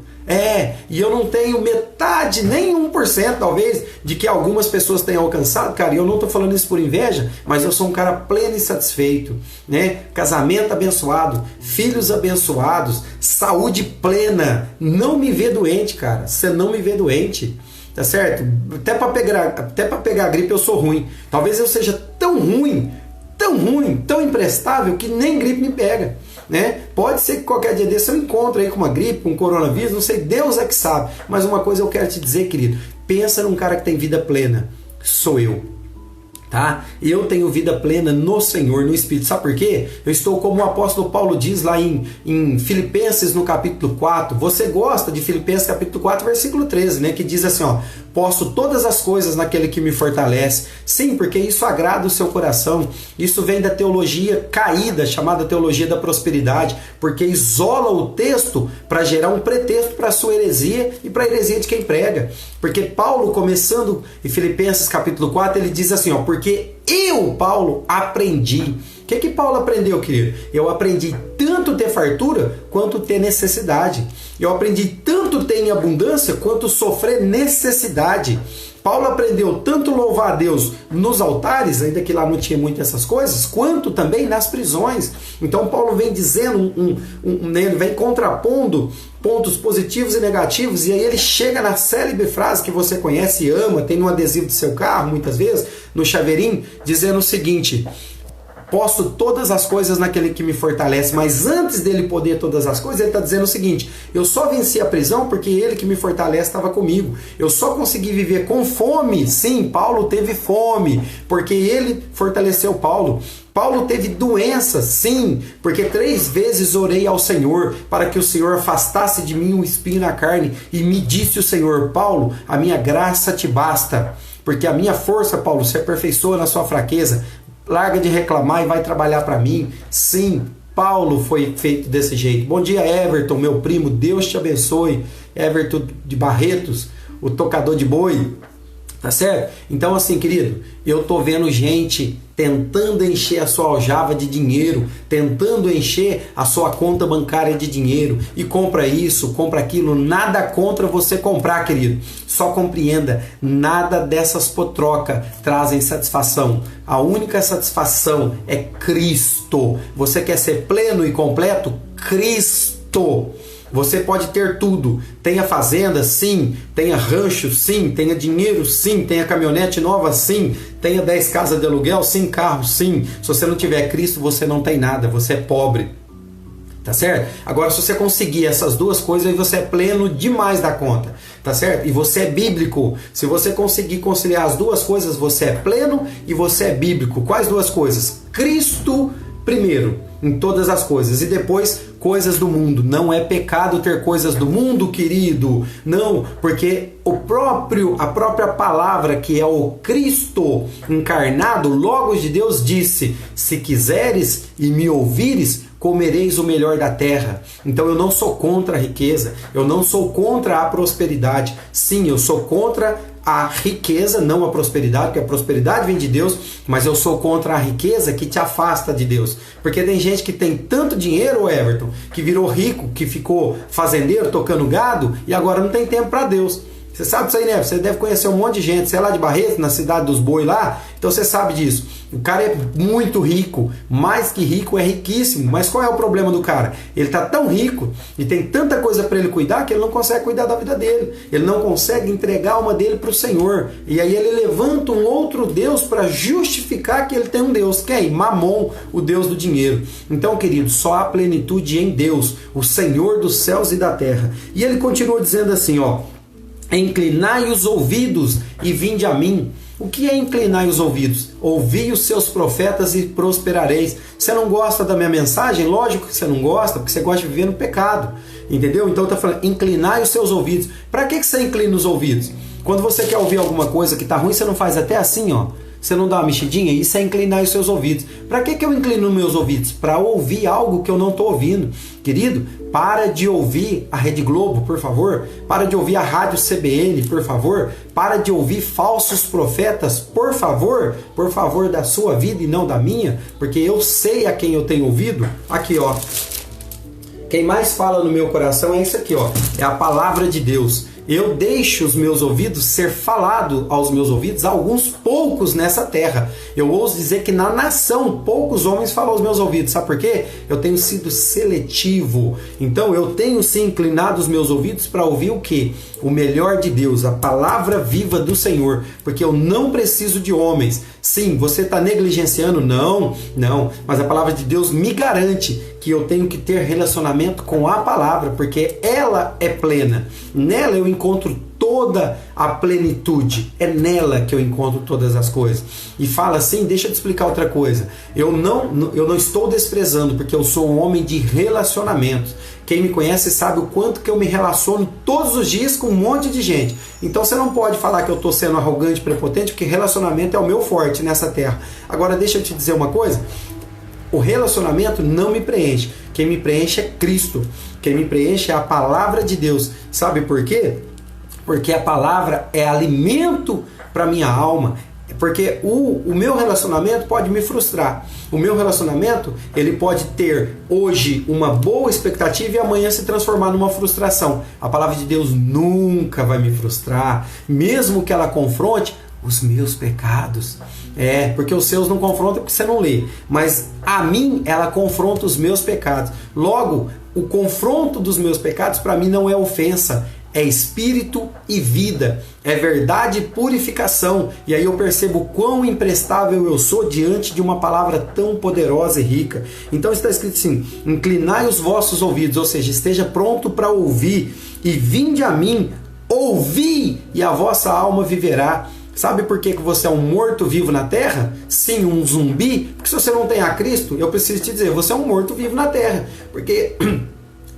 [SPEAKER 1] E eu não tenho metade, nem 1% talvez, de que algumas pessoas tenham alcançado, cara, e eu não estou falando isso por inveja, mas eu sou um cara pleno e satisfeito, né? Casamento abençoado, filhos abençoados, saúde plena, não me vê doente, cara, você não me vê doente, tá certo? Até para pegar gripe eu sou ruim, talvez eu seja tão ruim, tão imprestável que nem gripe me pega, né? Pode ser que qualquer dia desse eu encontre aí com uma gripe, um coronavírus, não sei, Deus é que sabe. Mas uma coisa eu quero te dizer, querido, pensa num cara que tem vida plena, sou eu. Tá? Eu tenho vida plena no Senhor, no Espírito. Sabe por quê? Eu estou como o apóstolo Paulo diz lá em Filipenses no capítulo 4. Você gosta de Filipenses capítulo 4, versículo 13, né? Que diz assim, ó: posso todas as coisas naquele que me fortalece. Sim, porque isso agrada o seu coração. Isso vem da teologia caída, chamada teologia da prosperidade, porque isola o texto para gerar um pretexto para a sua heresia e para a heresia de quem prega. Porque Paulo, começando em Filipenses capítulo 4, ele diz assim, ó: porque eu, Paulo, aprendi. O que Paulo aprendeu, querido? Eu aprendi tanto ter fartura quanto ter necessidade. Eu aprendi tanto ter em abundância quanto sofrer necessidade. Paulo aprendeu tanto louvar a Deus nos altares, ainda que lá não tinha muito essas coisas, quanto também nas prisões. Então Paulo vem dizendo, ele vem contrapondo pontos positivos e negativos, e aí ele chega na célebre frase que você conhece e ama, tem no adesivo do seu carro, muitas vezes, no chaveirinho, dizendo o seguinte: posso todas as coisas naquele que me fortalece. Mas antes dele poder todas as coisas, ele está dizendo o seguinte: eu só venci a prisão porque ele que me fortalece estava comigo. Eu só consegui viver com fome. Sim, Paulo teve fome, porque ele fortaleceu Paulo. Paulo teve doença, sim, porque 3 vezes orei ao Senhor para que o Senhor afastasse de mim um espinho na carne, e me disse o Senhor: Paulo, a minha graça te basta, porque a minha força, Paulo, se aperfeiçoa na sua fraqueza. Larga de reclamar e vai trabalhar para mim. Sim, Paulo foi feito desse jeito. Bom dia, Everton, meu primo, Deus te abençoe. Everton de Barretos, o tocador de boi. Tá certo? Então assim, querido, eu tô vendo gente tentando encher a sua aljava de dinheiro, tentando encher a sua conta bancária de dinheiro, e compra isso, compra aquilo. Nada contra você comprar, querido. Só compreenda, nada dessas potrocas trazem satisfação. A única satisfação é Cristo. Você quer ser pleno e completo? Cristo. Você pode ter tudo. Tenha fazenda, sim. Tenha rancho, sim. Tenha dinheiro, sim. Tenha caminhonete nova, sim. Tenha 10 casas de aluguel, sim. Carro, sim. Se você não tiver Cristo, você não tem nada. Você é pobre. Tá certo? Agora, se você conseguir essas duas coisas, aí você é pleno demais da conta. Tá certo? E você é bíblico. Se você conseguir conciliar as duas coisas, você é pleno e você é bíblico. Quais duas coisas? Cristo primeiro, em todas as coisas, e depois coisas do mundo. Não é pecado ter coisas do mundo, querido. Não, porque a própria palavra, que é o Cristo encarnado, Logos de Deus, disse: se quiseres e me ouvires, comereis o melhor da terra. Então eu não sou contra a riqueza, eu não sou contra a prosperidade. Sim, eu sou contra a riqueza, não a prosperidade, porque a prosperidade vem de Deus, mas eu sou contra a riqueza que te afasta de Deus. Porque tem gente que tem tanto dinheiro, Everton, que virou rico, que ficou fazendeiro, tocando gado, e agora não tem tempo para Deus. Você sabe disso aí, né? Você deve conhecer um monte de gente. Você é lá de Barreto, na cidade dos boi lá, então você sabe disso. O cara é muito rico, mais que rico, é riquíssimo. Mas qual é o problema do cara? Ele tá tão rico e tem tanta coisa para ele cuidar que ele não consegue cuidar da vida dele. Ele não consegue entregar a alma dele para o Senhor. E aí ele levanta um outro Deus para justificar que ele tem um Deus. Quem? Mamon, o Deus do dinheiro. Então, querido, só há plenitude em Deus, o Senhor dos céus e da terra. E ele continua dizendo assim, ó: inclinai os ouvidos e vinde a mim. O que é inclinar os ouvidos? Ouvi os seus profetas e prosperareis. Você não gosta da minha mensagem? Lógico que você não gosta, porque você gosta de viver no pecado. Entendeu? Então está falando, inclinai os seus ouvidos. Para que você inclina os ouvidos? Quando você quer ouvir alguma coisa que está ruim, você não faz até assim, ó. Você não dá uma mexidinha? Isso é inclinar os seus ouvidos. Para que eu inclino os meus ouvidos? Para ouvir algo que eu não estou ouvindo. Querido, para de ouvir a Rede Globo, por favor. Para de ouvir a Rádio CBN, por favor. Para de ouvir falsos profetas, por favor. Por favor, da sua vida e não da minha. Porque eu sei a quem eu tenho ouvido. Aqui, ó. Quem mais fala no meu coração é isso aqui, ó. É a palavra de Deus. Eu deixo os meus ouvidos ser falado aos meus ouvidos, alguns poucos nessa terra. Eu ouso dizer que na nação, poucos homens falam aos meus ouvidos. Sabe por quê? Eu tenho sido seletivo. Então eu tenho sim inclinado os meus ouvidos para ouvir o quê? O melhor de Deus, a palavra viva do Senhor. Porque eu não preciso de homens. Sim, você está negligenciando? Não. Mas a palavra de Deus me garante que eu tenho que ter relacionamento com a palavra, porque ela é plena. Nela eu encontro toda a plenitude. É nela que eu encontro todas as coisas. E fala assim, deixa eu te explicar outra coisa. Eu não estou desprezando, porque eu sou um homem de relacionamentos. Quem me conhece sabe o quanto que eu me relaciono todos os dias com um monte de gente. Então você não pode falar que eu estou sendo arrogante, prepotente, porque relacionamento é o meu forte nessa terra. Agora deixa eu te dizer uma coisa. O relacionamento não me preenche. Quem me preenche é Cristo. Quem me preenche é a palavra de Deus. Sabe por quê? Porque a palavra é alimento para minha alma. Porque o meu relacionamento pode me frustrar. O meu relacionamento, ele pode ter hoje uma boa expectativa e amanhã se transformar numa frustração. A palavra de Deus nunca vai me frustrar, mesmo que ela confronte os meus pecados. Porque os seus não confrontam porque você não lê. Mas a mim, ela confronta os meus pecados. Logo, o confronto dos meus pecados para mim não é ofensa. É espírito e vida. É verdade e purificação. E aí eu percebo quão imprestável eu sou diante de uma palavra tão poderosa e rica. Então está escrito assim: inclinai os vossos ouvidos, ou seja, esteja pronto para ouvir, e vinde a mim, ouvi, e a vossa alma viverá. Sabe por que você é um morto-vivo na terra? Sim, um zumbi. Porque se você não tem a Cristo, eu preciso te dizer, você é um morto-vivo na terra. Porque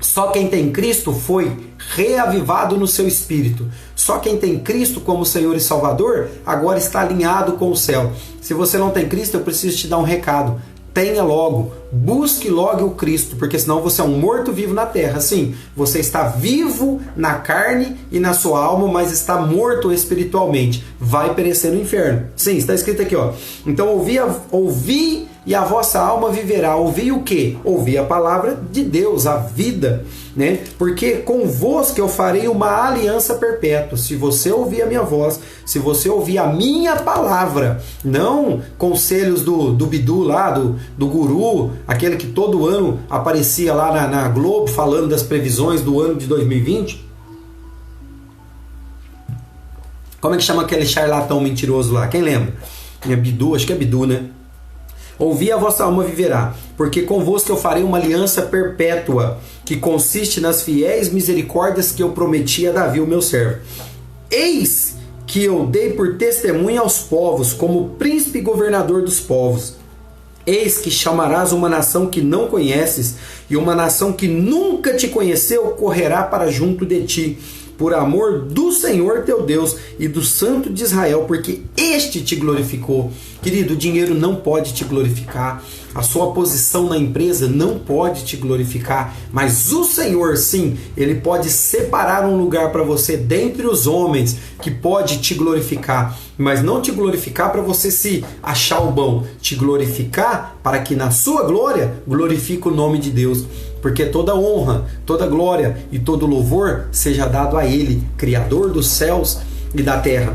[SPEAKER 1] só quem tem Cristo foi reavivado no seu espírito. Só quem tem Cristo como Senhor e Salvador agora está alinhado com o céu. Se você não tem Cristo, eu preciso te dar um recado. Tenha logo, busque logo o Cristo, porque senão você é um morto-vivo na terra. Sim, você está vivo na carne e na sua alma, mas está morto espiritualmente. Vai perecer no inferno. Sim, está escrito aqui, ó. Então ouvi e a vossa alma viverá. Ouvi o quê? Ouvi a palavra de Deus, a vida, né? Porque convosco eu farei uma aliança perpétua. Se você ouvir a minha voz, se você ouvir a minha palavra, não conselhos do Bidu lá, do guru, aquele que todo ano aparecia lá na Globo falando das previsões do ano de 2020. Como é que chama aquele charlatão mentiroso lá? Quem lembra? É Bidu, acho que é Bidu, né? Ouvi a vossa alma viverá, porque convosco eu farei uma aliança perpétua, que consiste nas fiéis misericórdias que eu prometi a Davi, o meu servo. Eis que eu dei por testemunha aos povos, como príncipe e governador dos povos. Eis que chamarás uma nação que não conheces, e uma nação que nunca te conheceu correrá para junto de ti, por amor do Senhor teu Deus e do Santo de Israel, porque este te glorificou. Querido, o dinheiro não pode te glorificar, a sua posição na empresa não pode te glorificar, mas o Senhor, sim, Ele pode separar um lugar para você dentre os homens que pode te glorificar, mas não te glorificar para você se achar o bom, te glorificar para que na sua glória glorifique o nome de Deus. Porque toda honra, toda glória e todo louvor seja dado a Ele, Criador dos céus e da terra.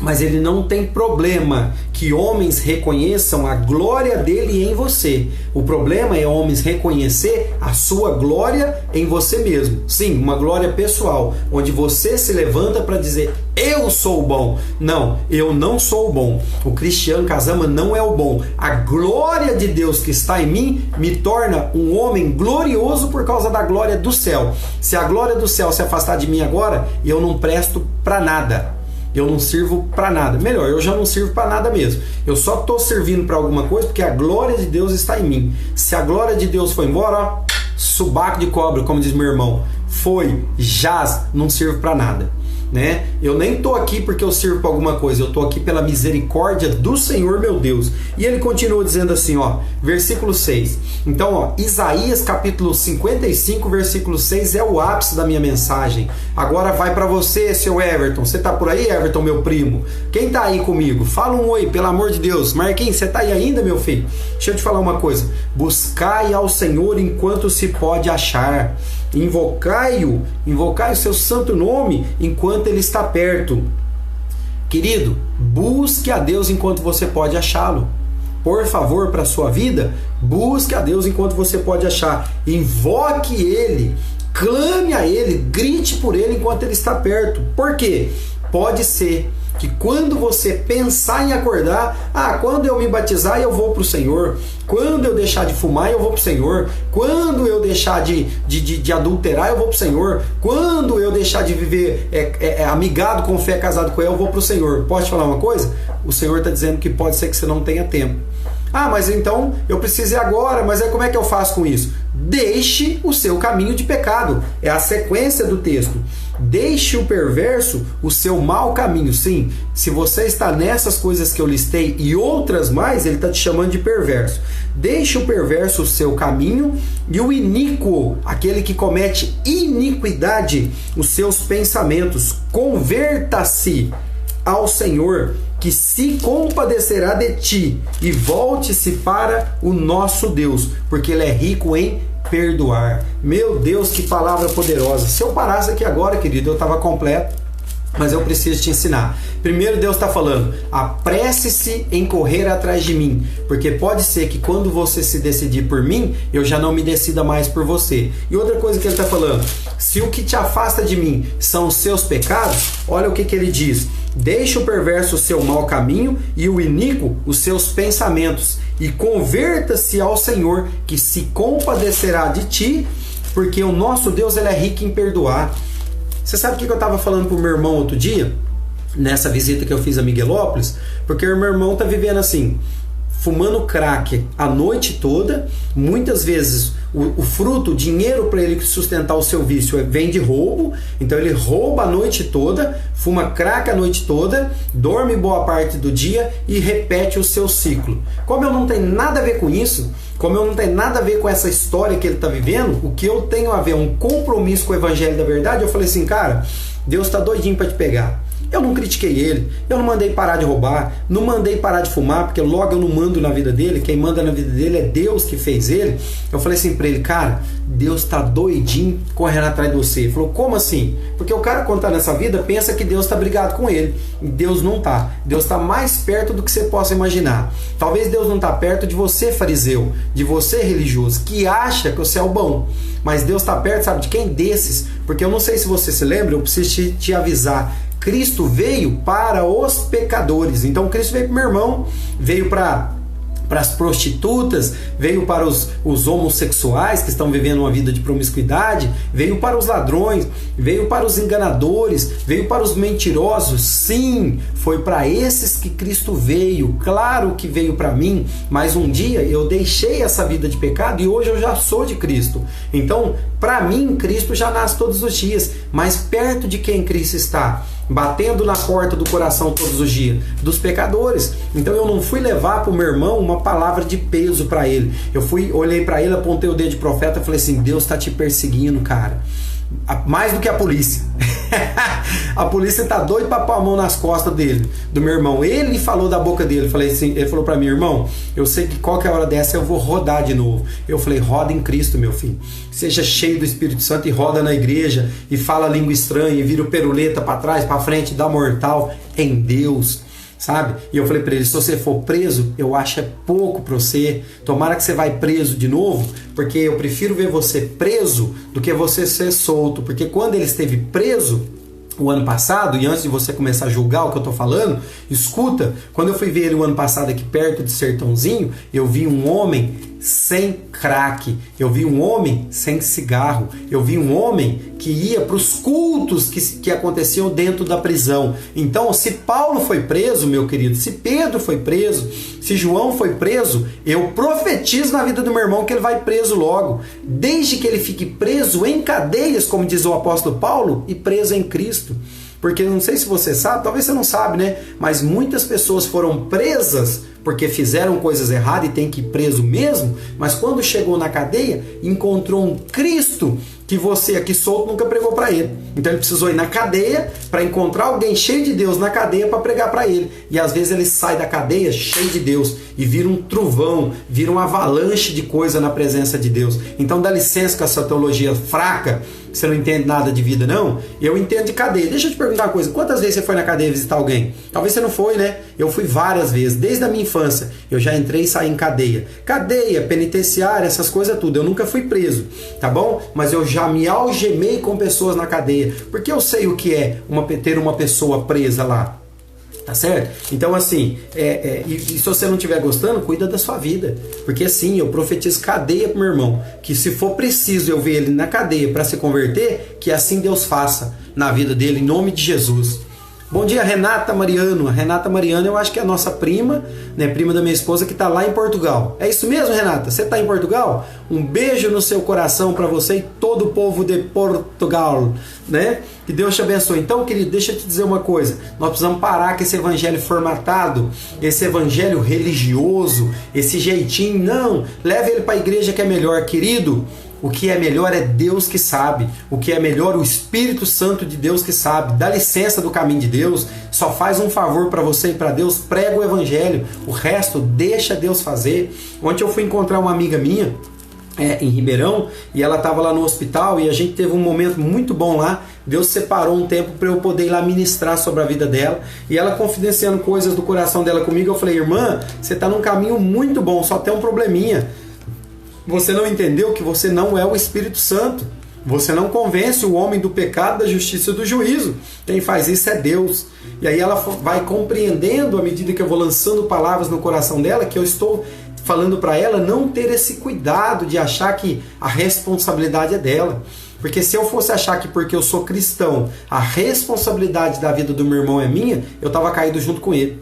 [SPEAKER 1] Mas Ele não tem problema que homens reconheçam a glória dele em você. O problema é homens reconhecer a sua glória em você mesmo. Sim, uma glória pessoal, onde você se levanta para dizer, eu sou o bom. Não, eu não sou o bom. O Cristiano Kazama não é o bom. A glória de Deus que está em mim me torna um homem glorioso por causa da glória do céu. Se a glória do céu se afastar de mim agora, eu não presto para nada. Eu não sirvo para nada. Melhor, eu já não sirvo para nada mesmo. Eu só estou servindo para alguma coisa porque a glória de Deus está em mim. Se a glória de Deus foi embora, ó, subaco de cobra, como diz meu irmão, foi, jaz, não sirvo para nada. né? Eu nem estou aqui porque eu sirvo para alguma coisa, eu estou aqui pela misericórdia do Senhor meu Deus. E ele continua dizendo assim, ó, versículo 6. Então, ó, Isaías capítulo 55, versículo 6 é o ápice da minha mensagem. Agora vai para você, seu Everton. Você tá por aí, Everton, meu primo? Quem tá aí comigo? Fala um oi, pelo amor de Deus. Marquinhos, você tá aí ainda, meu filho? Deixa eu te falar uma coisa. Buscai ao Senhor enquanto se pode achar. Invocai o seu santo nome enquanto ele está perto. Querido, busque a Deus enquanto você pode achá-lo. Por favor, para a sua vida, busque a Deus enquanto você pode achar. Invoque ele, clame a ele, grite por ele enquanto ele está perto. Por quê? Pode ser que quando você pensar em acordar, quando eu me batizar eu vou para o Senhor, quando eu deixar de fumar eu vou para o Senhor, quando eu deixar de adulterar eu vou para o Senhor, quando eu deixar de viver amigado com fé, casado com ele, eu vou para o Senhor. Posso te falar uma coisa? O Senhor está dizendo que pode ser que você não tenha tempo. Mas então eu preciso ir agora, mas aí como é que eu faço com isso? Deixe o seu caminho de pecado. É a sequência do texto. Deixe o perverso o seu mau caminho. Sim, se você está nessas coisas que eu listei e outras mais, ele está te chamando de perverso. Deixe o perverso o seu caminho e o iníquo, aquele que comete iniquidade, os seus pensamentos. Converta-se ao Senhor, que se compadecerá de ti, e volte-se para o nosso Deus, porque ele é rico em perdoar. Meu Deus, que palavra poderosa. Se eu parasse aqui agora, querido, eu estava completo, mas eu preciso te ensinar. Primeiro, Deus está falando, apresse-se em correr atrás de mim, porque pode ser que quando você se decidir por mim, eu já não me decida mais por você. E outra coisa que ele está falando, se o que te afasta de mim são os seus pecados, olha o que ele diz: deixe o perverso o seu mau caminho e o iníquo os seus pensamentos, e converta-se ao Senhor, que se compadecerá de ti, porque o nosso Deus ele é rico em perdoar. Você sabe o que eu estava falando para o meu irmão outro dia, nessa visita que eu fiz a Miguelópolis? Porque o meu irmão está vivendo assim, fumando crack a noite toda. Muitas vezes o fruto, o dinheiro para ele sustentar o seu vício vem de roubo. Então ele rouba a noite toda, fuma crack a noite toda, dorme boa parte do dia e repete o seu ciclo. Como eu não tenho nada a ver com isso, como eu não tenho nada a ver com essa história que ele está vivendo, o que eu tenho a ver é um compromisso com o Evangelho da Verdade. Eu falei assim, cara, Deus está doidinho para te pegar. Eu não critiquei ele, eu não mandei parar de roubar, não mandei parar de fumar, porque logo eu não mando na vida dele, quem manda na vida dele é Deus que fez ele. Eu falei assim pra ele, cara, Deus tá doidinho correndo atrás de você. Ele falou, como assim? Porque o cara, quando tá nessa vida, pensa que Deus tá brigado com ele. E Deus não tá. Deus tá mais perto do que você possa imaginar. Talvez Deus não tá perto de você, fariseu, de você, religioso, que acha que você é o bom. Mas Deus tá perto, sabe de quem? Desses. Porque eu não sei se você se lembra, eu preciso te avisar. Cristo veio para os pecadores. Então Cristo veio para o meu irmão, veio para as prostitutas, veio para os homossexuais que estão vivendo uma vida de promiscuidade, veio para os ladrões, veio para os enganadores, veio para os mentirosos. Sim, foi para esses que Cristo veio. Claro que veio para mim, mas um dia eu deixei essa vida de pecado e hoje eu já sou de Cristo. Então, para mim, Cristo já nasce todos os dias. Mas perto de quem Cristo está? Batendo na porta do coração todos os dias? Dos pecadores. Então eu não fui levar para o meu irmão uma palavra de peso para ele. Eu olhei para ele, apontei o dedo de profeta e falei assim, Deus está te perseguindo, cara. Mais do que a polícia. A polícia tá doida para pôr a mão nas costas dele, do meu irmão. Ele falou da boca dele. Falei assim, ele falou para mim, irmão, eu sei que qualquer hora dessa eu vou rodar de novo. Eu falei, roda em Cristo, meu filho. Seja cheio do Espírito Santo e roda na igreja e fala língua estranha e vira o peruleta para trás, para frente, dá mortal em Deus. Sabe? E eu falei para ele, se você for preso, eu acho é pouco para você. Tomara que você vai preso de novo, porque eu prefiro ver você preso do que você ser solto. Porque quando ele esteve preso o ano passado, e antes de você começar a julgar o que eu tô falando, escuta, quando eu fui ver ele o ano passado aqui perto de Sertãozinho, eu vi um homem sem crack, eu vi um homem sem cigarro, eu vi um homem que ia para os cultos que aconteciam dentro da prisão. Então, se Paulo foi preso, meu querido, se Pedro foi preso, se João foi preso, eu profetizo na vida do meu irmão que ele vai preso logo, desde que ele fique preso em cadeias, como diz o apóstolo Paulo, e preso em Cristo. Porque não sei se você sabe, talvez você não sabe, né? Mas muitas pessoas foram presas porque fizeram coisas erradas e tem que ir preso mesmo, mas quando chegou na cadeia, encontrou um Cristo que você aqui solto nunca pregou para ele. Então ele precisou ir na cadeia para encontrar alguém cheio de Deus na cadeia para pregar para ele. E às vezes ele sai da cadeia cheio de Deus e vira um trovão, vira uma avalanche de coisa na presença de Deus. Então dá licença com essa teologia fraca, você não entende nada de vida não? Eu entendo de cadeia. Deixa eu te perguntar uma coisa, quantas vezes você foi na cadeia visitar alguém? Talvez você não foi, né? Eu fui várias vezes, desde a minha infância. Eu já entrei e saí em cadeia. Cadeia, penitenciária, essas coisas tudo. Eu nunca fui preso, tá bom? Mas eu já me algemei com pessoas na cadeia, porque eu sei o que é ter uma pessoa presa lá. Tá certo? Então assim, e se você não estiver gostando, cuida da sua vida. Porque assim, eu profetizo cadeia pro meu irmão, que se for preciso eu ver ele na cadeia para se converter, que assim Deus faça na vida dele, em nome de Jesus. Bom dia, Renata Mariano. A Renata Mariano eu acho que é a nossa prima, né, prima da minha esposa, que está lá em Portugal. É isso mesmo, Renata? Você está em Portugal? Um beijo no seu coração para você e todo o povo de Portugal, né? Que Deus te abençoe. Então, querido, deixa eu te dizer uma coisa. Nós precisamos parar com esse evangelho formatado, esse evangelho religioso, esse jeitinho. Não, leve ele para a igreja que é melhor, querido. O que é melhor é Deus que sabe. O que é melhor, o Espírito Santo de Deus que sabe. Dá licença do caminho de Deus. Só faz um favor para você e para Deus. Prega o Evangelho. O resto, deixa Deus fazer. Ontem eu fui encontrar uma amiga minha em Ribeirão e ela estava lá no hospital e a gente teve um momento muito bom lá. Deus separou um tempo para eu poder ir lá ministrar sobre a vida dela e ela confidenciando coisas do coração dela comigo. Eu falei, irmã, você está num caminho muito bom, só tem um probleminha. Você não entendeu que você não é o Espírito Santo. Você não convence o homem do pecado, da justiça e do juízo. Quem faz isso é Deus. E aí ela vai compreendendo, à medida que eu vou lançando palavras no coração dela, que eu estou falando para ela não ter esse cuidado de achar que a responsabilidade é dela. Porque se eu fosse achar que porque eu sou cristão, a responsabilidade da vida do meu irmão é minha, eu estava caído junto com ele.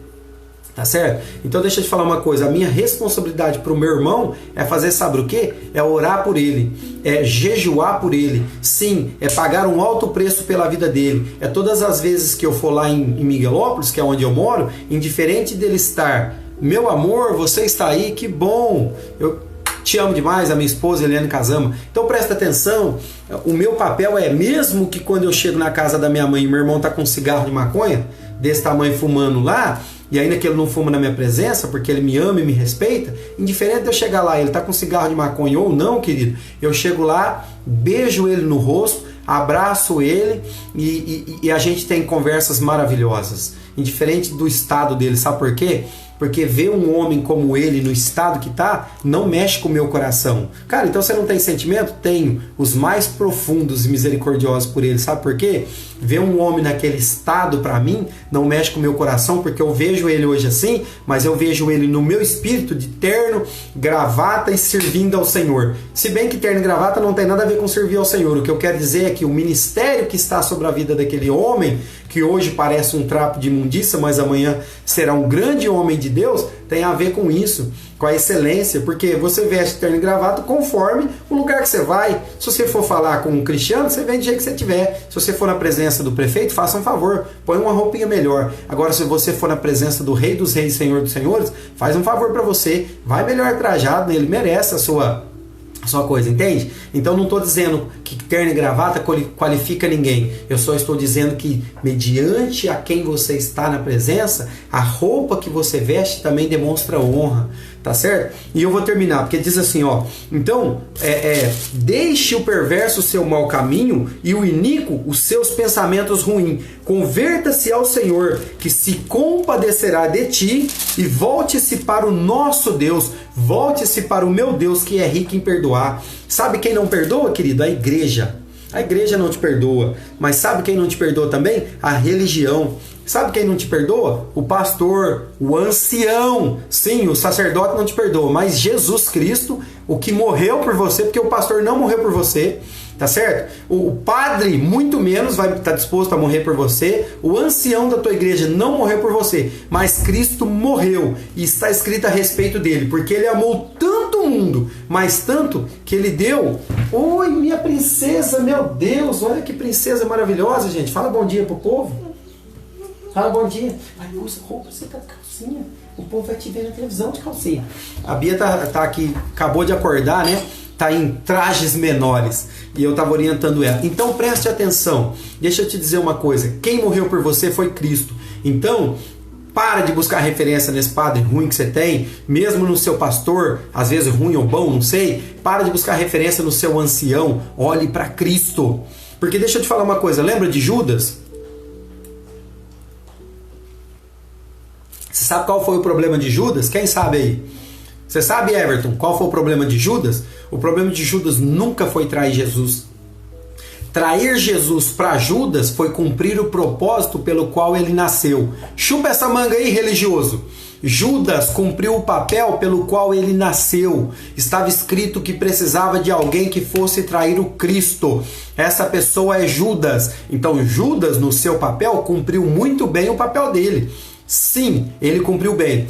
[SPEAKER 1] Tá certo? Então deixa eu te falar uma coisa, a minha responsabilidade para o meu irmão é fazer, sabe o quê? É orar por ele, é jejuar por ele, sim, é pagar um alto preço pela vida dele, é todas as vezes que eu for lá em Miguelópolis, que é onde eu moro, indiferente dele estar, meu amor, você está aí, que bom, eu te amo demais, a minha esposa Eliane Casama. Então presta atenção, o meu papel é, mesmo que quando eu chego na casa da minha mãe e meu irmão está com um cigarro de maconha, desse tamanho fumando lá, e ainda que ele não fuma na minha presença, porque ele me ama e me respeita, indiferente de eu chegar lá, ele está com cigarro de maconha ou não, querido, eu chego lá, beijo ele no rosto, abraço ele e a gente tem conversas maravilhosas, indiferente do estado dele, sabe por quê? Porque ver um homem como ele no estado que está, não mexe com o meu coração. Cara, então você não tem sentimento? Tenho. Os mais profundos e misericordiosos por ele. Sabe por quê? Ver um homem naquele estado, para mim, não mexe com o meu coração, porque eu vejo ele hoje assim, mas eu vejo ele no meu espírito de terno, gravata e servindo ao Senhor. Se bem que terno e gravata não tem nada a ver com servir ao Senhor. O que eu quero dizer é que o ministério que está sobre a vida daquele homem, que hoje parece um trapo de imundícia, mas amanhã será um grande homem de Deus, tem a ver com isso, com a excelência, porque você veste terno e gravata conforme o lugar que você vai. Se você for falar com um cristiano, você vem do jeito que você tiver. Se você for na presença do prefeito, faça um favor, põe uma roupinha melhor. Agora, se você for na presença do Rei dos Reis, Senhor dos Senhores, faz um favor para você, vai melhor trajado, ele merece a sua coisa, entende? Então não estou dizendo que terno e gravata qualifica ninguém. Eu só estou dizendo que mediante a quem você está na presença, a roupa que você veste também demonstra honra, tá certo? E eu vou terminar, porque diz assim, ó, então, deixe o perverso o seu mau caminho e o iníquo os seus pensamentos ruins. Converta-se ao Senhor, que se compadecerá de ti, e volte-se para o nosso Deus, volte-se para o meu Deus, que é rico em perdoar. Sabe quem não perdoa, querido? A igreja. A igreja não te perdoa. Mas sabe quem não te perdoa também? A religião. Sabe quem não te perdoa? O pastor, o ancião. Sim, o sacerdote não te perdoa, mas Jesus Cristo, o que morreu por você, porque o pastor não morreu por você, tá certo? O padre, muito menos, vai estar disposto a morrer por você. O ancião da tua igreja não morreu por você, mas Cristo morreu, e está escrito a respeito dele, porque ele amou tanto o mundo, mas tanto, que ele deu... Oi, minha princesa, meu Deus, olha que princesa maravilhosa, gente. Fala bom dia pro povo. Fala bom dia. Vai, usa roupa, você tá de calcinha. O povo vai te ver na televisão de calcinha. A Bia tá aqui, acabou de acordar, né? Tá em trajes menores. E eu tava orientando ela. Então preste atenção. Deixa eu te dizer uma coisa. Quem morreu por você foi Cristo. Então, para de buscar referência nesse padre ruim que você tem, mesmo no seu pastor, às vezes ruim ou bom, não sei. Para de buscar referência no seu ancião. Olhe para Cristo. Porque deixa eu te falar uma coisa. Lembra de Judas? Você sabe qual foi o problema de Judas? Quem sabe aí? Você sabe, Everton, qual foi o problema de Judas? O problema de Judas nunca foi trair Jesus. Trair Jesus para Judas foi cumprir o propósito pelo qual ele nasceu. Chupa essa manga aí, religioso. Judas cumpriu o papel pelo qual ele nasceu. Estava escrito que precisava de alguém que fosse trair o Cristo. Essa pessoa é Judas. Então Judas, no seu papel, cumpriu muito bem o papel dele. Sim, ele cumpriu bem.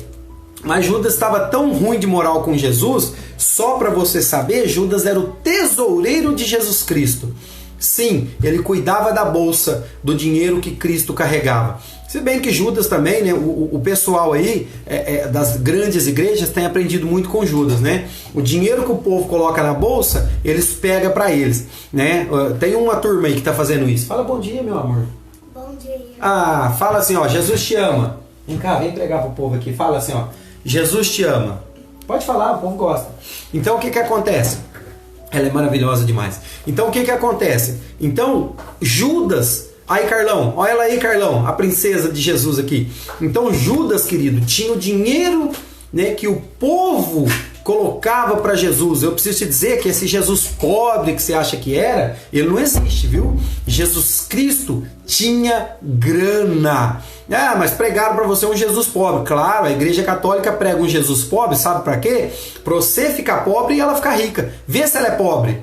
[SPEAKER 1] Mas Judas estava tão ruim de moral com Jesus, só para você saber, Judas era o tesoureiro de Jesus Cristo. Sim, ele cuidava da bolsa, do dinheiro que Cristo carregava. Se bem que Judas também, né, o pessoal aí das grandes igrejas tem aprendido muito com Judas, né? O dinheiro que o povo coloca na bolsa, eles pegam para eles, né? Tem uma turma aí que está fazendo isso. Fala bom dia, meu amor.
[SPEAKER 2] Bom dia.
[SPEAKER 1] Ah, fala assim, ó, Jesus te ama. Vem cá, vem pregar pro povo aqui. Fala assim, ó, Jesus te ama. Pode falar, o povo gosta. Então o que acontece? Ela é maravilhosa demais. Então o que acontece? Então Judas, aí Carlão, olha ela aí Carlão, a princesa de Jesus aqui. Então Judas, querido, tinha o dinheiro, né, que o povo colocava para Jesus. Eu preciso te dizer que esse Jesus pobre que você acha que era, ele não existe, viu? Jesus Cristo tinha grana. Ah, mas pregaram para você um Jesus pobre. Claro, a Igreja Católica prega um Jesus pobre, sabe para quê? Para você ficar pobre e ela ficar rica. Vê se ela é pobre.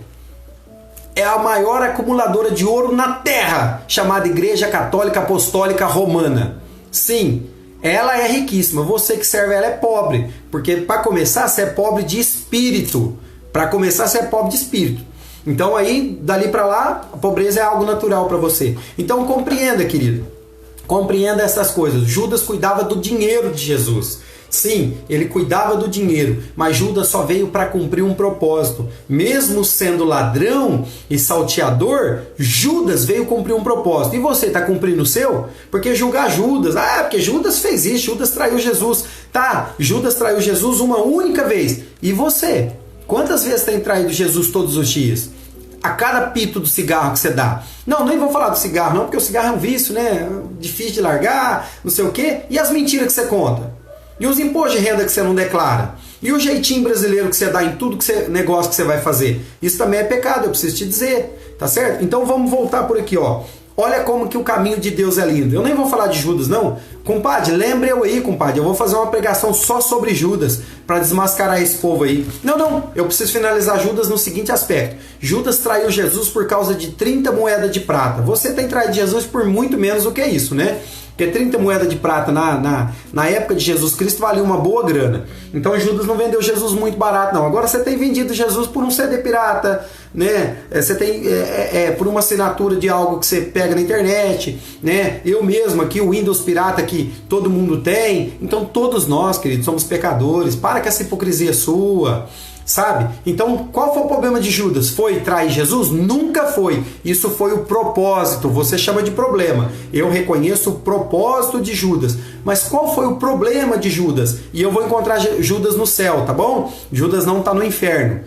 [SPEAKER 1] É a maior acumuladora de ouro na terra, chamada Igreja Católica Apostólica Romana. Sim, ela é riquíssima. Você que serve ela é pobre. Porque para começar, você é pobre de espírito. Para começar, você é pobre de espírito. Então aí, dali para lá, a pobreza é algo natural para você. Então compreenda, querido. Compreenda essas coisas. Judas cuidava do dinheiro de Jesus. Sim, ele cuidava do dinheiro, mas Judas só veio para cumprir um propósito. Mesmo sendo ladrão e salteador, Judas veio cumprir um propósito. E você está cumprindo o seu? Porque julgar Judas, porque Judas fez isso, Judas traiu Jesus. Tá, Judas traiu Jesus uma única vez. E você? Quantas vezes tem traído Jesus todos os dias? A cada pito do cigarro que você dá. Não, nem vou falar do cigarro não, porque o cigarro é um vício, né? Difícil de largar, não sei o quê. E as mentiras que você conta? E os impostos de renda que você não declara? E o jeitinho brasileiro que você dá em tudo que você, negócio que você vai fazer? Isso também é pecado, eu preciso te dizer. Tá certo? Então vamos voltar por aqui, ó. Olha como que o caminho de Deus é lindo. Eu nem vou falar de Judas, não. Compadre, lembre eu aí, compadre. Eu vou fazer uma pregação só sobre Judas, para desmascarar esse povo aí. Não. Eu preciso finalizar Judas no seguinte aspecto. Judas traiu Jesus por causa de 30 moedas de prata. Você tem traído Jesus por muito menos do que isso, né? Porque 30 moedas de prata na época de Jesus Cristo valia uma boa grana. Então Judas não vendeu Jesus muito barato, não. Agora você tem vendido Jesus por um CD pirata, né? Você tem por uma assinatura de algo que você pega na internet, né? Eu mesmo aqui, o Windows pirata que todo mundo tem. Então todos nós, queridos, somos pecadores. Para com essa hipocrisia sua. Sabe? Então, qual foi o problema de Judas? Foi trair Jesus? Nunca foi. Isso foi o propósito. Você chama de problema. Eu reconheço o propósito de Judas. Mas qual foi o problema de Judas? E eu vou encontrar Judas no céu, tá bom? Judas não está no inferno.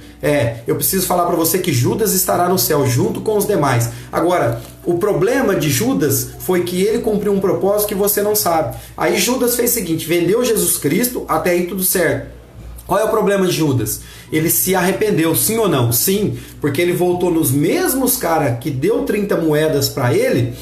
[SPEAKER 1] Eu preciso falar para você que Judas estará no céu, junto com os demais. Agora, o problema de Judas foi que ele cumpriu um propósito que você não sabe. Aí Judas fez o seguinte, vendeu Jesus Cristo, até aí tudo certo. Qual é o problema de Judas? Ele se arrependeu, sim ou não? Sim, porque ele voltou nos mesmos caras que deu 30 moedas para ele,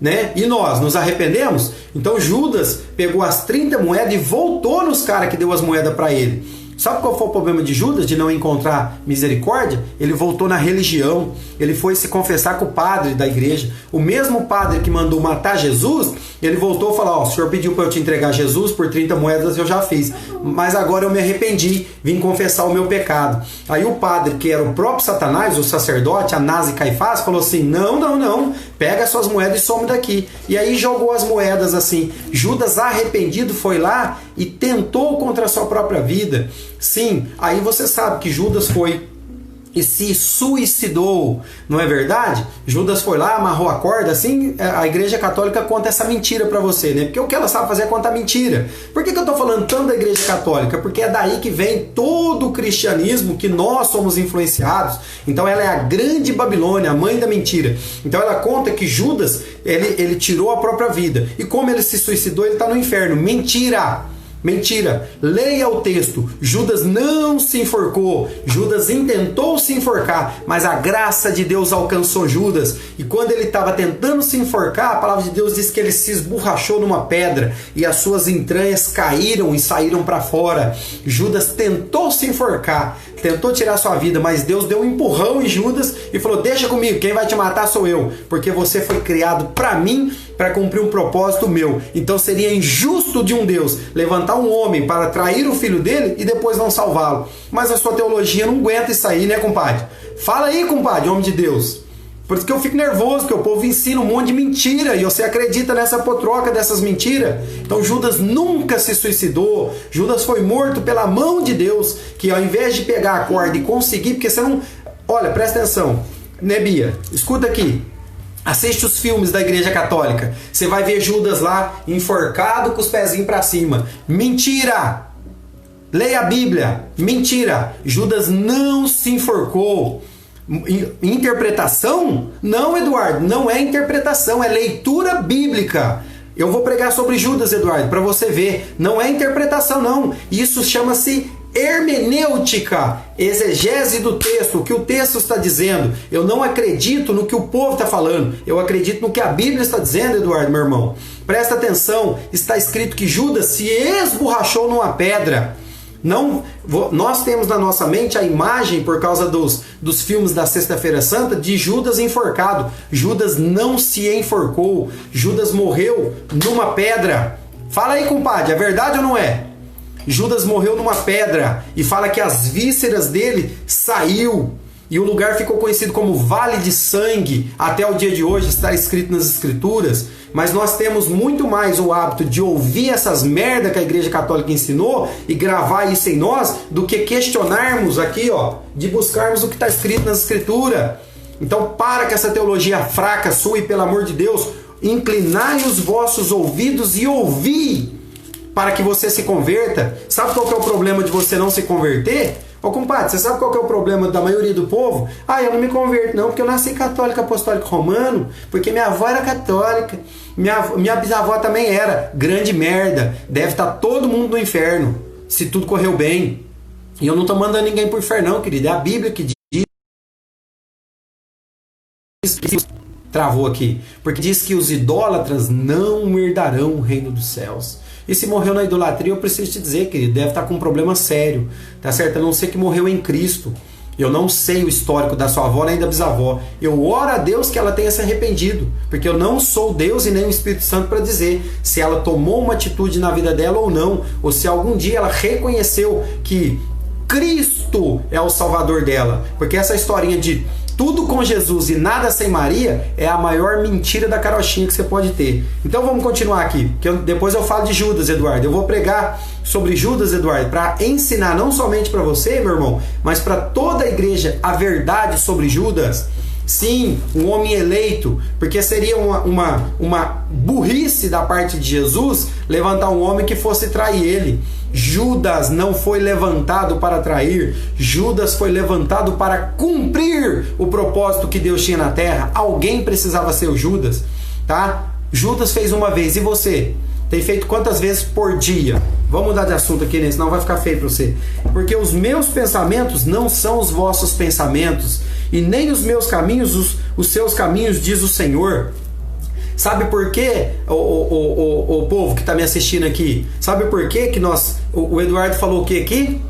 [SPEAKER 1] né? E nós nos arrependemos? Então Judas pegou as 30 moedas e voltou nos caras que deu as moedas para ele. Sabe qual foi o problema de Judas, de não encontrar misericórdia? Ele voltou na religião, ele foi se confessar com o padre da igreja. O mesmo padre que mandou matar Jesus, ele voltou a falar, o senhor pediu para eu te entregar Jesus por 30 moedas, eu já fiz. mas agora eu me arrependi, vim confessar o meu pecado. Aí o padre, que era o próprio Satanás, o sacerdote, Anás e Caifás, falou assim: não, pega suas moedas e some daqui. E aí jogou as moedas assim. Judas, arrependido, foi lá e tentou contra a sua própria vida. Sim, aí você sabe que Judas foi e se suicidou, não é verdade? Judas foi lá, amarrou a corda. Assim a Igreja Católica conta essa mentira para você, né? Porque o que ela sabe fazer é contar mentira. Por que eu tô falando tanto da Igreja Católica? Porque é daí que vem todo o cristianismo que nós somos influenciados. Então ela é a grande Babilônia, a mãe da mentira. Então ela conta que Judas, ele tirou a própria vida. E como ele se suicidou, ele está no inferno. Mentira! Mentira, leia o texto. Judas não se enforcou. Judas intentou se enforcar, mas a graça de Deus alcançou Judas. E quando ele estava tentando se enforcar, a palavra de Deus diz que ele se esborrachou numa pedra e as suas entranhas caíram e saíram para fora. Judas tentou se enforcar, tentou tirar sua vida, mas Deus deu um empurrão em Judas e falou: deixa comigo, quem vai te matar sou eu, porque você foi criado para mim, para cumprir um propósito meu. Então seria injusto de um Deus levantar um homem para trair o filho dele e depois não salvá-lo. Mas a sua teologia não aguenta isso aí, né, compadre? Fala aí, compadre, homem de Deus. Por isso que eu fico nervoso, que o povo ensina um monte de mentira e você acredita nessa potroca dessas mentiras. Então Judas nunca se suicidou. Judas foi morto pela mão de Deus, que ao invés de pegar a corda e conseguir, porque você não... Olha, presta atenção, né, Bia? Escuta aqui. Assiste os filmes da Igreja Católica. Você vai ver Judas lá enforcado com os pezinhos para cima. Mentira! Leia a Bíblia. Mentira! Judas não se enforcou. Interpretação? Não, Eduardo, não é interpretação, é leitura bíblica. Eu vou pregar sobre Judas, Eduardo, para você ver. Não é interpretação, não. Isso chama-se hermenêutica, exegese do texto, o que o texto está dizendo. Eu não acredito no que o povo está falando, eu acredito no que a Bíblia está dizendo, Eduardo, meu irmão. Presta atenção, está escrito que Judas se esborrachou numa pedra. Não, nós temos na nossa mente a imagem, por causa dos filmes da Sexta-feira Santa, de Judas enforcado. Judas não se enforcou, Judas morreu numa pedra. Fala aí, compadre, é verdade ou não é? Judas morreu numa pedra e fala que as vísceras dele saiu. E o lugar ficou conhecido como Vale de Sangue. Até o dia de hoje está escrito nas Escrituras. Mas nós temos muito mais o hábito de ouvir essas merda que a Igreja Católica ensinou e gravar isso em nós, do que questionarmos aqui, ó, de buscarmos o que está escrito nas Escrituras. Então para com essa teologia fraca sua e, pelo amor de Deus, inclinai os vossos ouvidos e ouvi, para que você se converta. Sabe qual que é o problema de você não se converter? Ô compadre, você sabe qual que é o problema da maioria do povo? Ah, eu não me converto não, porque eu nasci católico apostólico romano, porque minha avó era católica, minha bisavó também era. Grande merda, deve estar todo mundo no inferno, se tudo correu bem. E eu não estou mandando ninguém pro inferno não, querido, é a Bíblia que diz... Travou aqui, porque diz que os idólatras não herdarão o reino dos céus. E se morreu na idolatria, eu preciso te dizer, querido, deve estar com um problema sério, tá certo? A não ser que morreu em Cristo. Eu não sei o histórico da sua avó nem da bisavó. Eu oro a Deus que ela tenha se arrependido, porque eu não sou Deus e nem o Espírito Santo para dizer se ela tomou uma atitude na vida dela ou não, ou se algum dia ela reconheceu que Cristo é o Salvador dela. Porque essa historinha de tudo com Jesus e nada sem Maria é a maior mentira da carochinha que você pode ter. Então vamos continuar aqui, que depois eu falo de Judas, Eduardo. Eu vou pregar sobre Judas, Eduardo, para ensinar não somente para você, meu irmão, mas para toda a igreja a verdade sobre Judas. Sim, um homem eleito, porque seria uma burrice da parte de Jesus levantar um homem que fosse trair ele. Judas não foi levantado para trair, Judas foi levantado para cumprir o propósito que Deus tinha na terra. Alguém precisava ser o Judas, tá? Judas fez uma vez, e você? Tem feito quantas vezes por dia? Vamos mudar de assunto aqui, né? Senão vai ficar feio para você. Porque os meus pensamentos não são os vossos pensamentos, e nem os meus caminhos, os seus caminhos, diz o Senhor. Sabe por quê, o povo que está me assistindo aqui? Sabe por quê que o Eduardo falou o que aqui?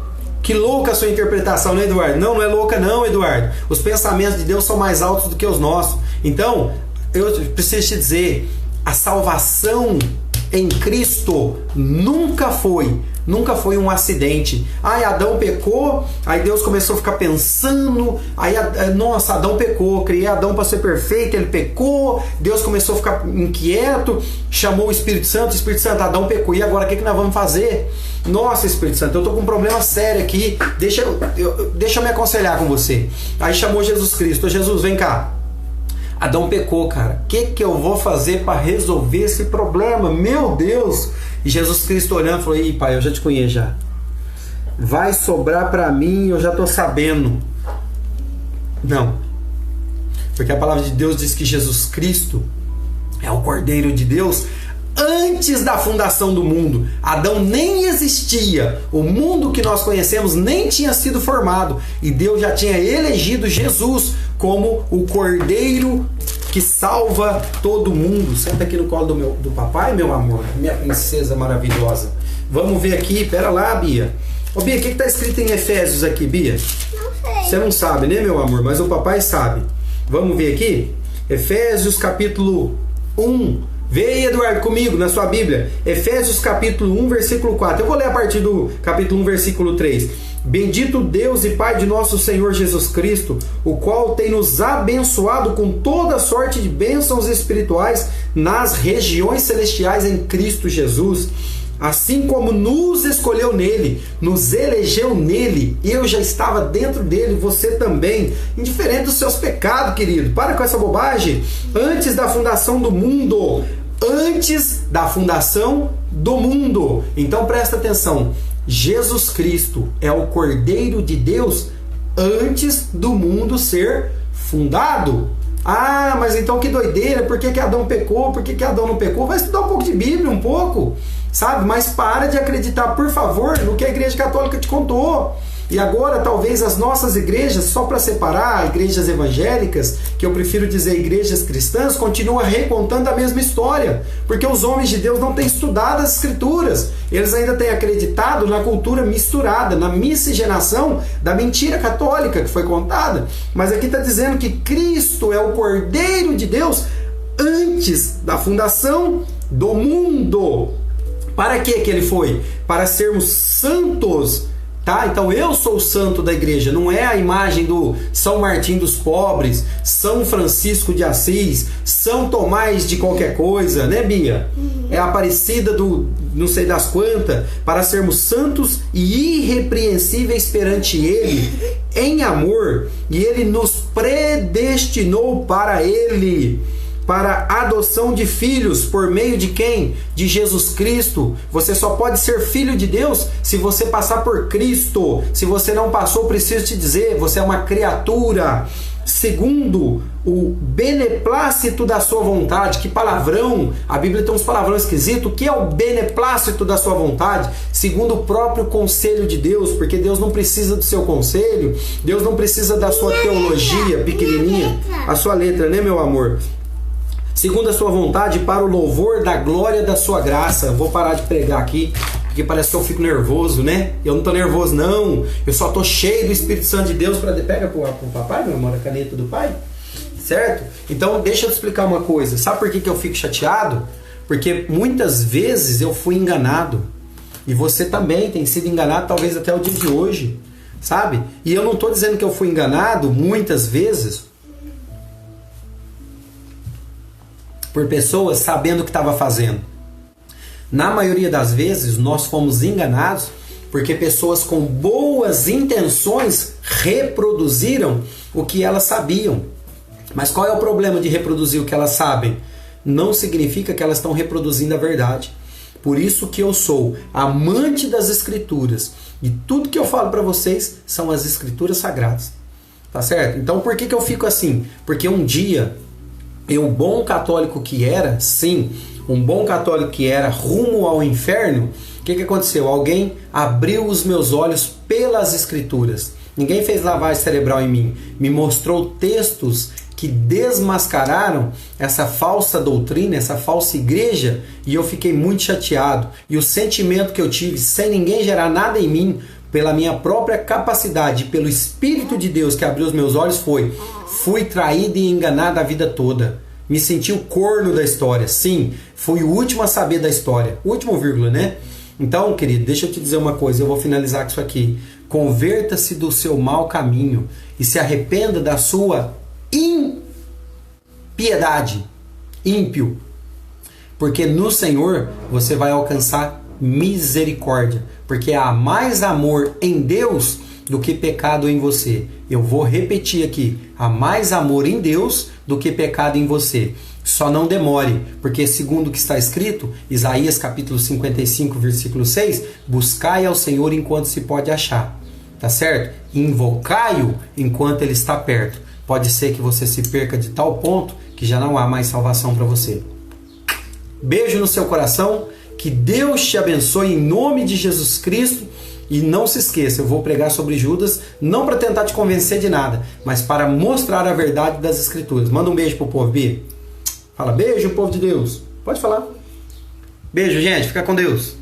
[SPEAKER 1] Que louca a sua interpretação, né, Eduardo? Não, não é louca não, Eduardo. Os pensamentos de Deus são mais altos do que os nossos. Então, eu preciso te dizer, a salvação em Cristo nunca foi um acidente. Aí Adão pecou, aí Deus começou a ficar pensando, aí nossa, Adão pecou, criei Adão para ser perfeito, ele pecou, Deus começou a ficar inquieto, chamou o Espírito Santo, Adão pecou, e agora o que nós vamos fazer? Nossa, Espírito Santo, eu tô com um problema sério aqui, deixa eu me aconselhar com você. Aí chamou Jesus Cristo. Jesus, vem cá, Adão pecou, cara, o que eu vou fazer para resolver esse problema? Meu Deus! E Jesus Cristo olhando falou: ih, pai, eu já te conheço já. Vai sobrar para mim, eu já tô sabendo. Não. Porque a palavra de Deus diz que Jesus Cristo é o Cordeiro de Deus antes da fundação do mundo. Adão nem existia. O mundo que nós conhecemos nem tinha sido formado. E Deus já tinha elegido Jesus como o Cordeiro que salva todo mundo. Senta aqui no colo do papai, meu amor, minha princesa maravilhosa. Vamos ver aqui, pera lá, Bia. Ô, Bia, o que está escrito em Efésios aqui, Bia?
[SPEAKER 2] Não sei.
[SPEAKER 1] Você não sabe, né, meu amor? Mas o papai sabe. Vamos ver aqui? Efésios capítulo 1. Vê aí, Eduardo, comigo na sua Bíblia. Efésios capítulo 1, versículo 4. Eu vou ler a partir do capítulo 1, versículo 3. Bendito Deus e Pai de nosso Senhor Jesus Cristo, o qual tem nos abençoado com toda sorte de bênçãos espirituais nas regiões celestiais em Cristo Jesus. Assim como nos escolheu nele, nos elegeu nele, eu já estava dentro dele, você também, indiferente dos seus pecados, querido. Para com essa bobagem. Antes da fundação do mundo. Antes da fundação do mundo. Então presta atenção. Jesus Cristo é o Cordeiro de Deus antes do mundo ser fundado. Ah, mas então que doideira, por que Adão pecou, por que Adão não pecou? Vai estudar um pouco de Bíblia, um pouco, sabe? Mas para de acreditar, por favor, no que a Igreja Católica te contou. E agora, talvez as nossas igrejas, só para separar, igrejas evangélicas, que eu prefiro dizer igrejas cristãs, continuam recontando a mesma história. Porque os homens de Deus não têm estudado as Escrituras. Eles ainda têm acreditado na cultura misturada, na miscigenação da mentira católica que foi contada. Mas aqui está dizendo que Cristo é o Cordeiro de Deus antes da fundação do mundo. Para que ele foi? Para sermos santos. Tá? Então eu sou o santo da igreja, não é a imagem do São Martim dos pobres, São Francisco de Assis, São Tomás de qualquer coisa, né, Bia? É a Aparecida do não sei das quantas, para sermos santos e irrepreensíveis perante ele, em amor, e ele nos predestinou para ele, para a adoção de filhos, por meio de quem? De Jesus Cristo. Você só pode ser filho de Deus se você passar por Cristo. Se você não passou, preciso te dizer, você é uma criatura segundo o beneplácito da sua vontade. Que palavrão! A Bíblia tem uns palavrão esquisitos. O que é o beneplácito da sua vontade? Segundo o próprio conselho de Deus, porque Deus não precisa do seu conselho, Deus não precisa da sua teologia pequenininha, a sua letra, né, meu amor? Segundo a sua vontade, para o louvor da glória da sua graça. Vou parar de pregar aqui, porque parece que eu fico nervoso, né? Eu não tô nervoso, não. Eu só tô cheio do Espírito Santo de Deus para... Pega pro papai, meu amor, a caneta do pai. Certo? Então, deixa eu te explicar uma coisa. Sabe por que eu fico chateado? Porque muitas vezes eu fui enganado. E você também tem sido enganado, talvez até o dia de hoje. Sabe? E eu não tô dizendo que eu fui enganado muitas vezes por pessoas sabendo o que estava fazendo. Na maioria das vezes nós fomos enganados porque pessoas com boas intenções reproduziram o que elas sabiam. Mas qual é o problema de reproduzir o que elas sabem? Não significa que elas estão reproduzindo a verdade. Por isso que eu sou amante das Escrituras. E tudo que eu falo para vocês são as Escrituras sagradas. Tá certo? Então por que eu fico assim? Porque um dia... eu, bom católico que era, sim, um bom católico que era, rumo ao inferno, o que aconteceu? Alguém abriu os meus olhos pelas Escrituras. Ninguém fez lavagem cerebral em mim. Me mostrou textos que desmascararam essa falsa doutrina, essa falsa igreja, e eu fiquei muito chateado. E o sentimento que eu tive, sem ninguém gerar nada em mim, pela minha própria capacidade, pelo Espírito de Deus que abriu os meus olhos, fui traído e enganado a vida toda. Me senti o corno da história. Sim, fui o último a saber da história. Último vírgula, né? Então, querido, deixa eu te dizer uma coisa. Eu vou finalizar com isso aqui. Converta-se do seu mau caminho e se arrependa da sua impiedade. Ímpio. Porque no Senhor você vai alcançar misericórdia. Porque há mais amor em Deus do que pecado em você. Eu vou repetir aqui. Há mais amor em Deus do que pecado em você. Só não demore, porque segundo o que está escrito, Isaías capítulo 55, versículo 6, buscai ao Senhor enquanto se pode achar. Tá certo? Invocai-o enquanto ele está perto. Pode ser que você se perca de tal ponto que já não há mais salvação para você. Beijo no seu coração. Que Deus te abençoe em nome de Jesus Cristo. E não se esqueça, eu vou pregar sobre Judas, não para tentar te convencer de nada, mas para mostrar a verdade das Escrituras. Manda um beijo pro povo, Bia. Fala, beijo, povo de Deus. Pode falar. Beijo, gente. Fica com Deus.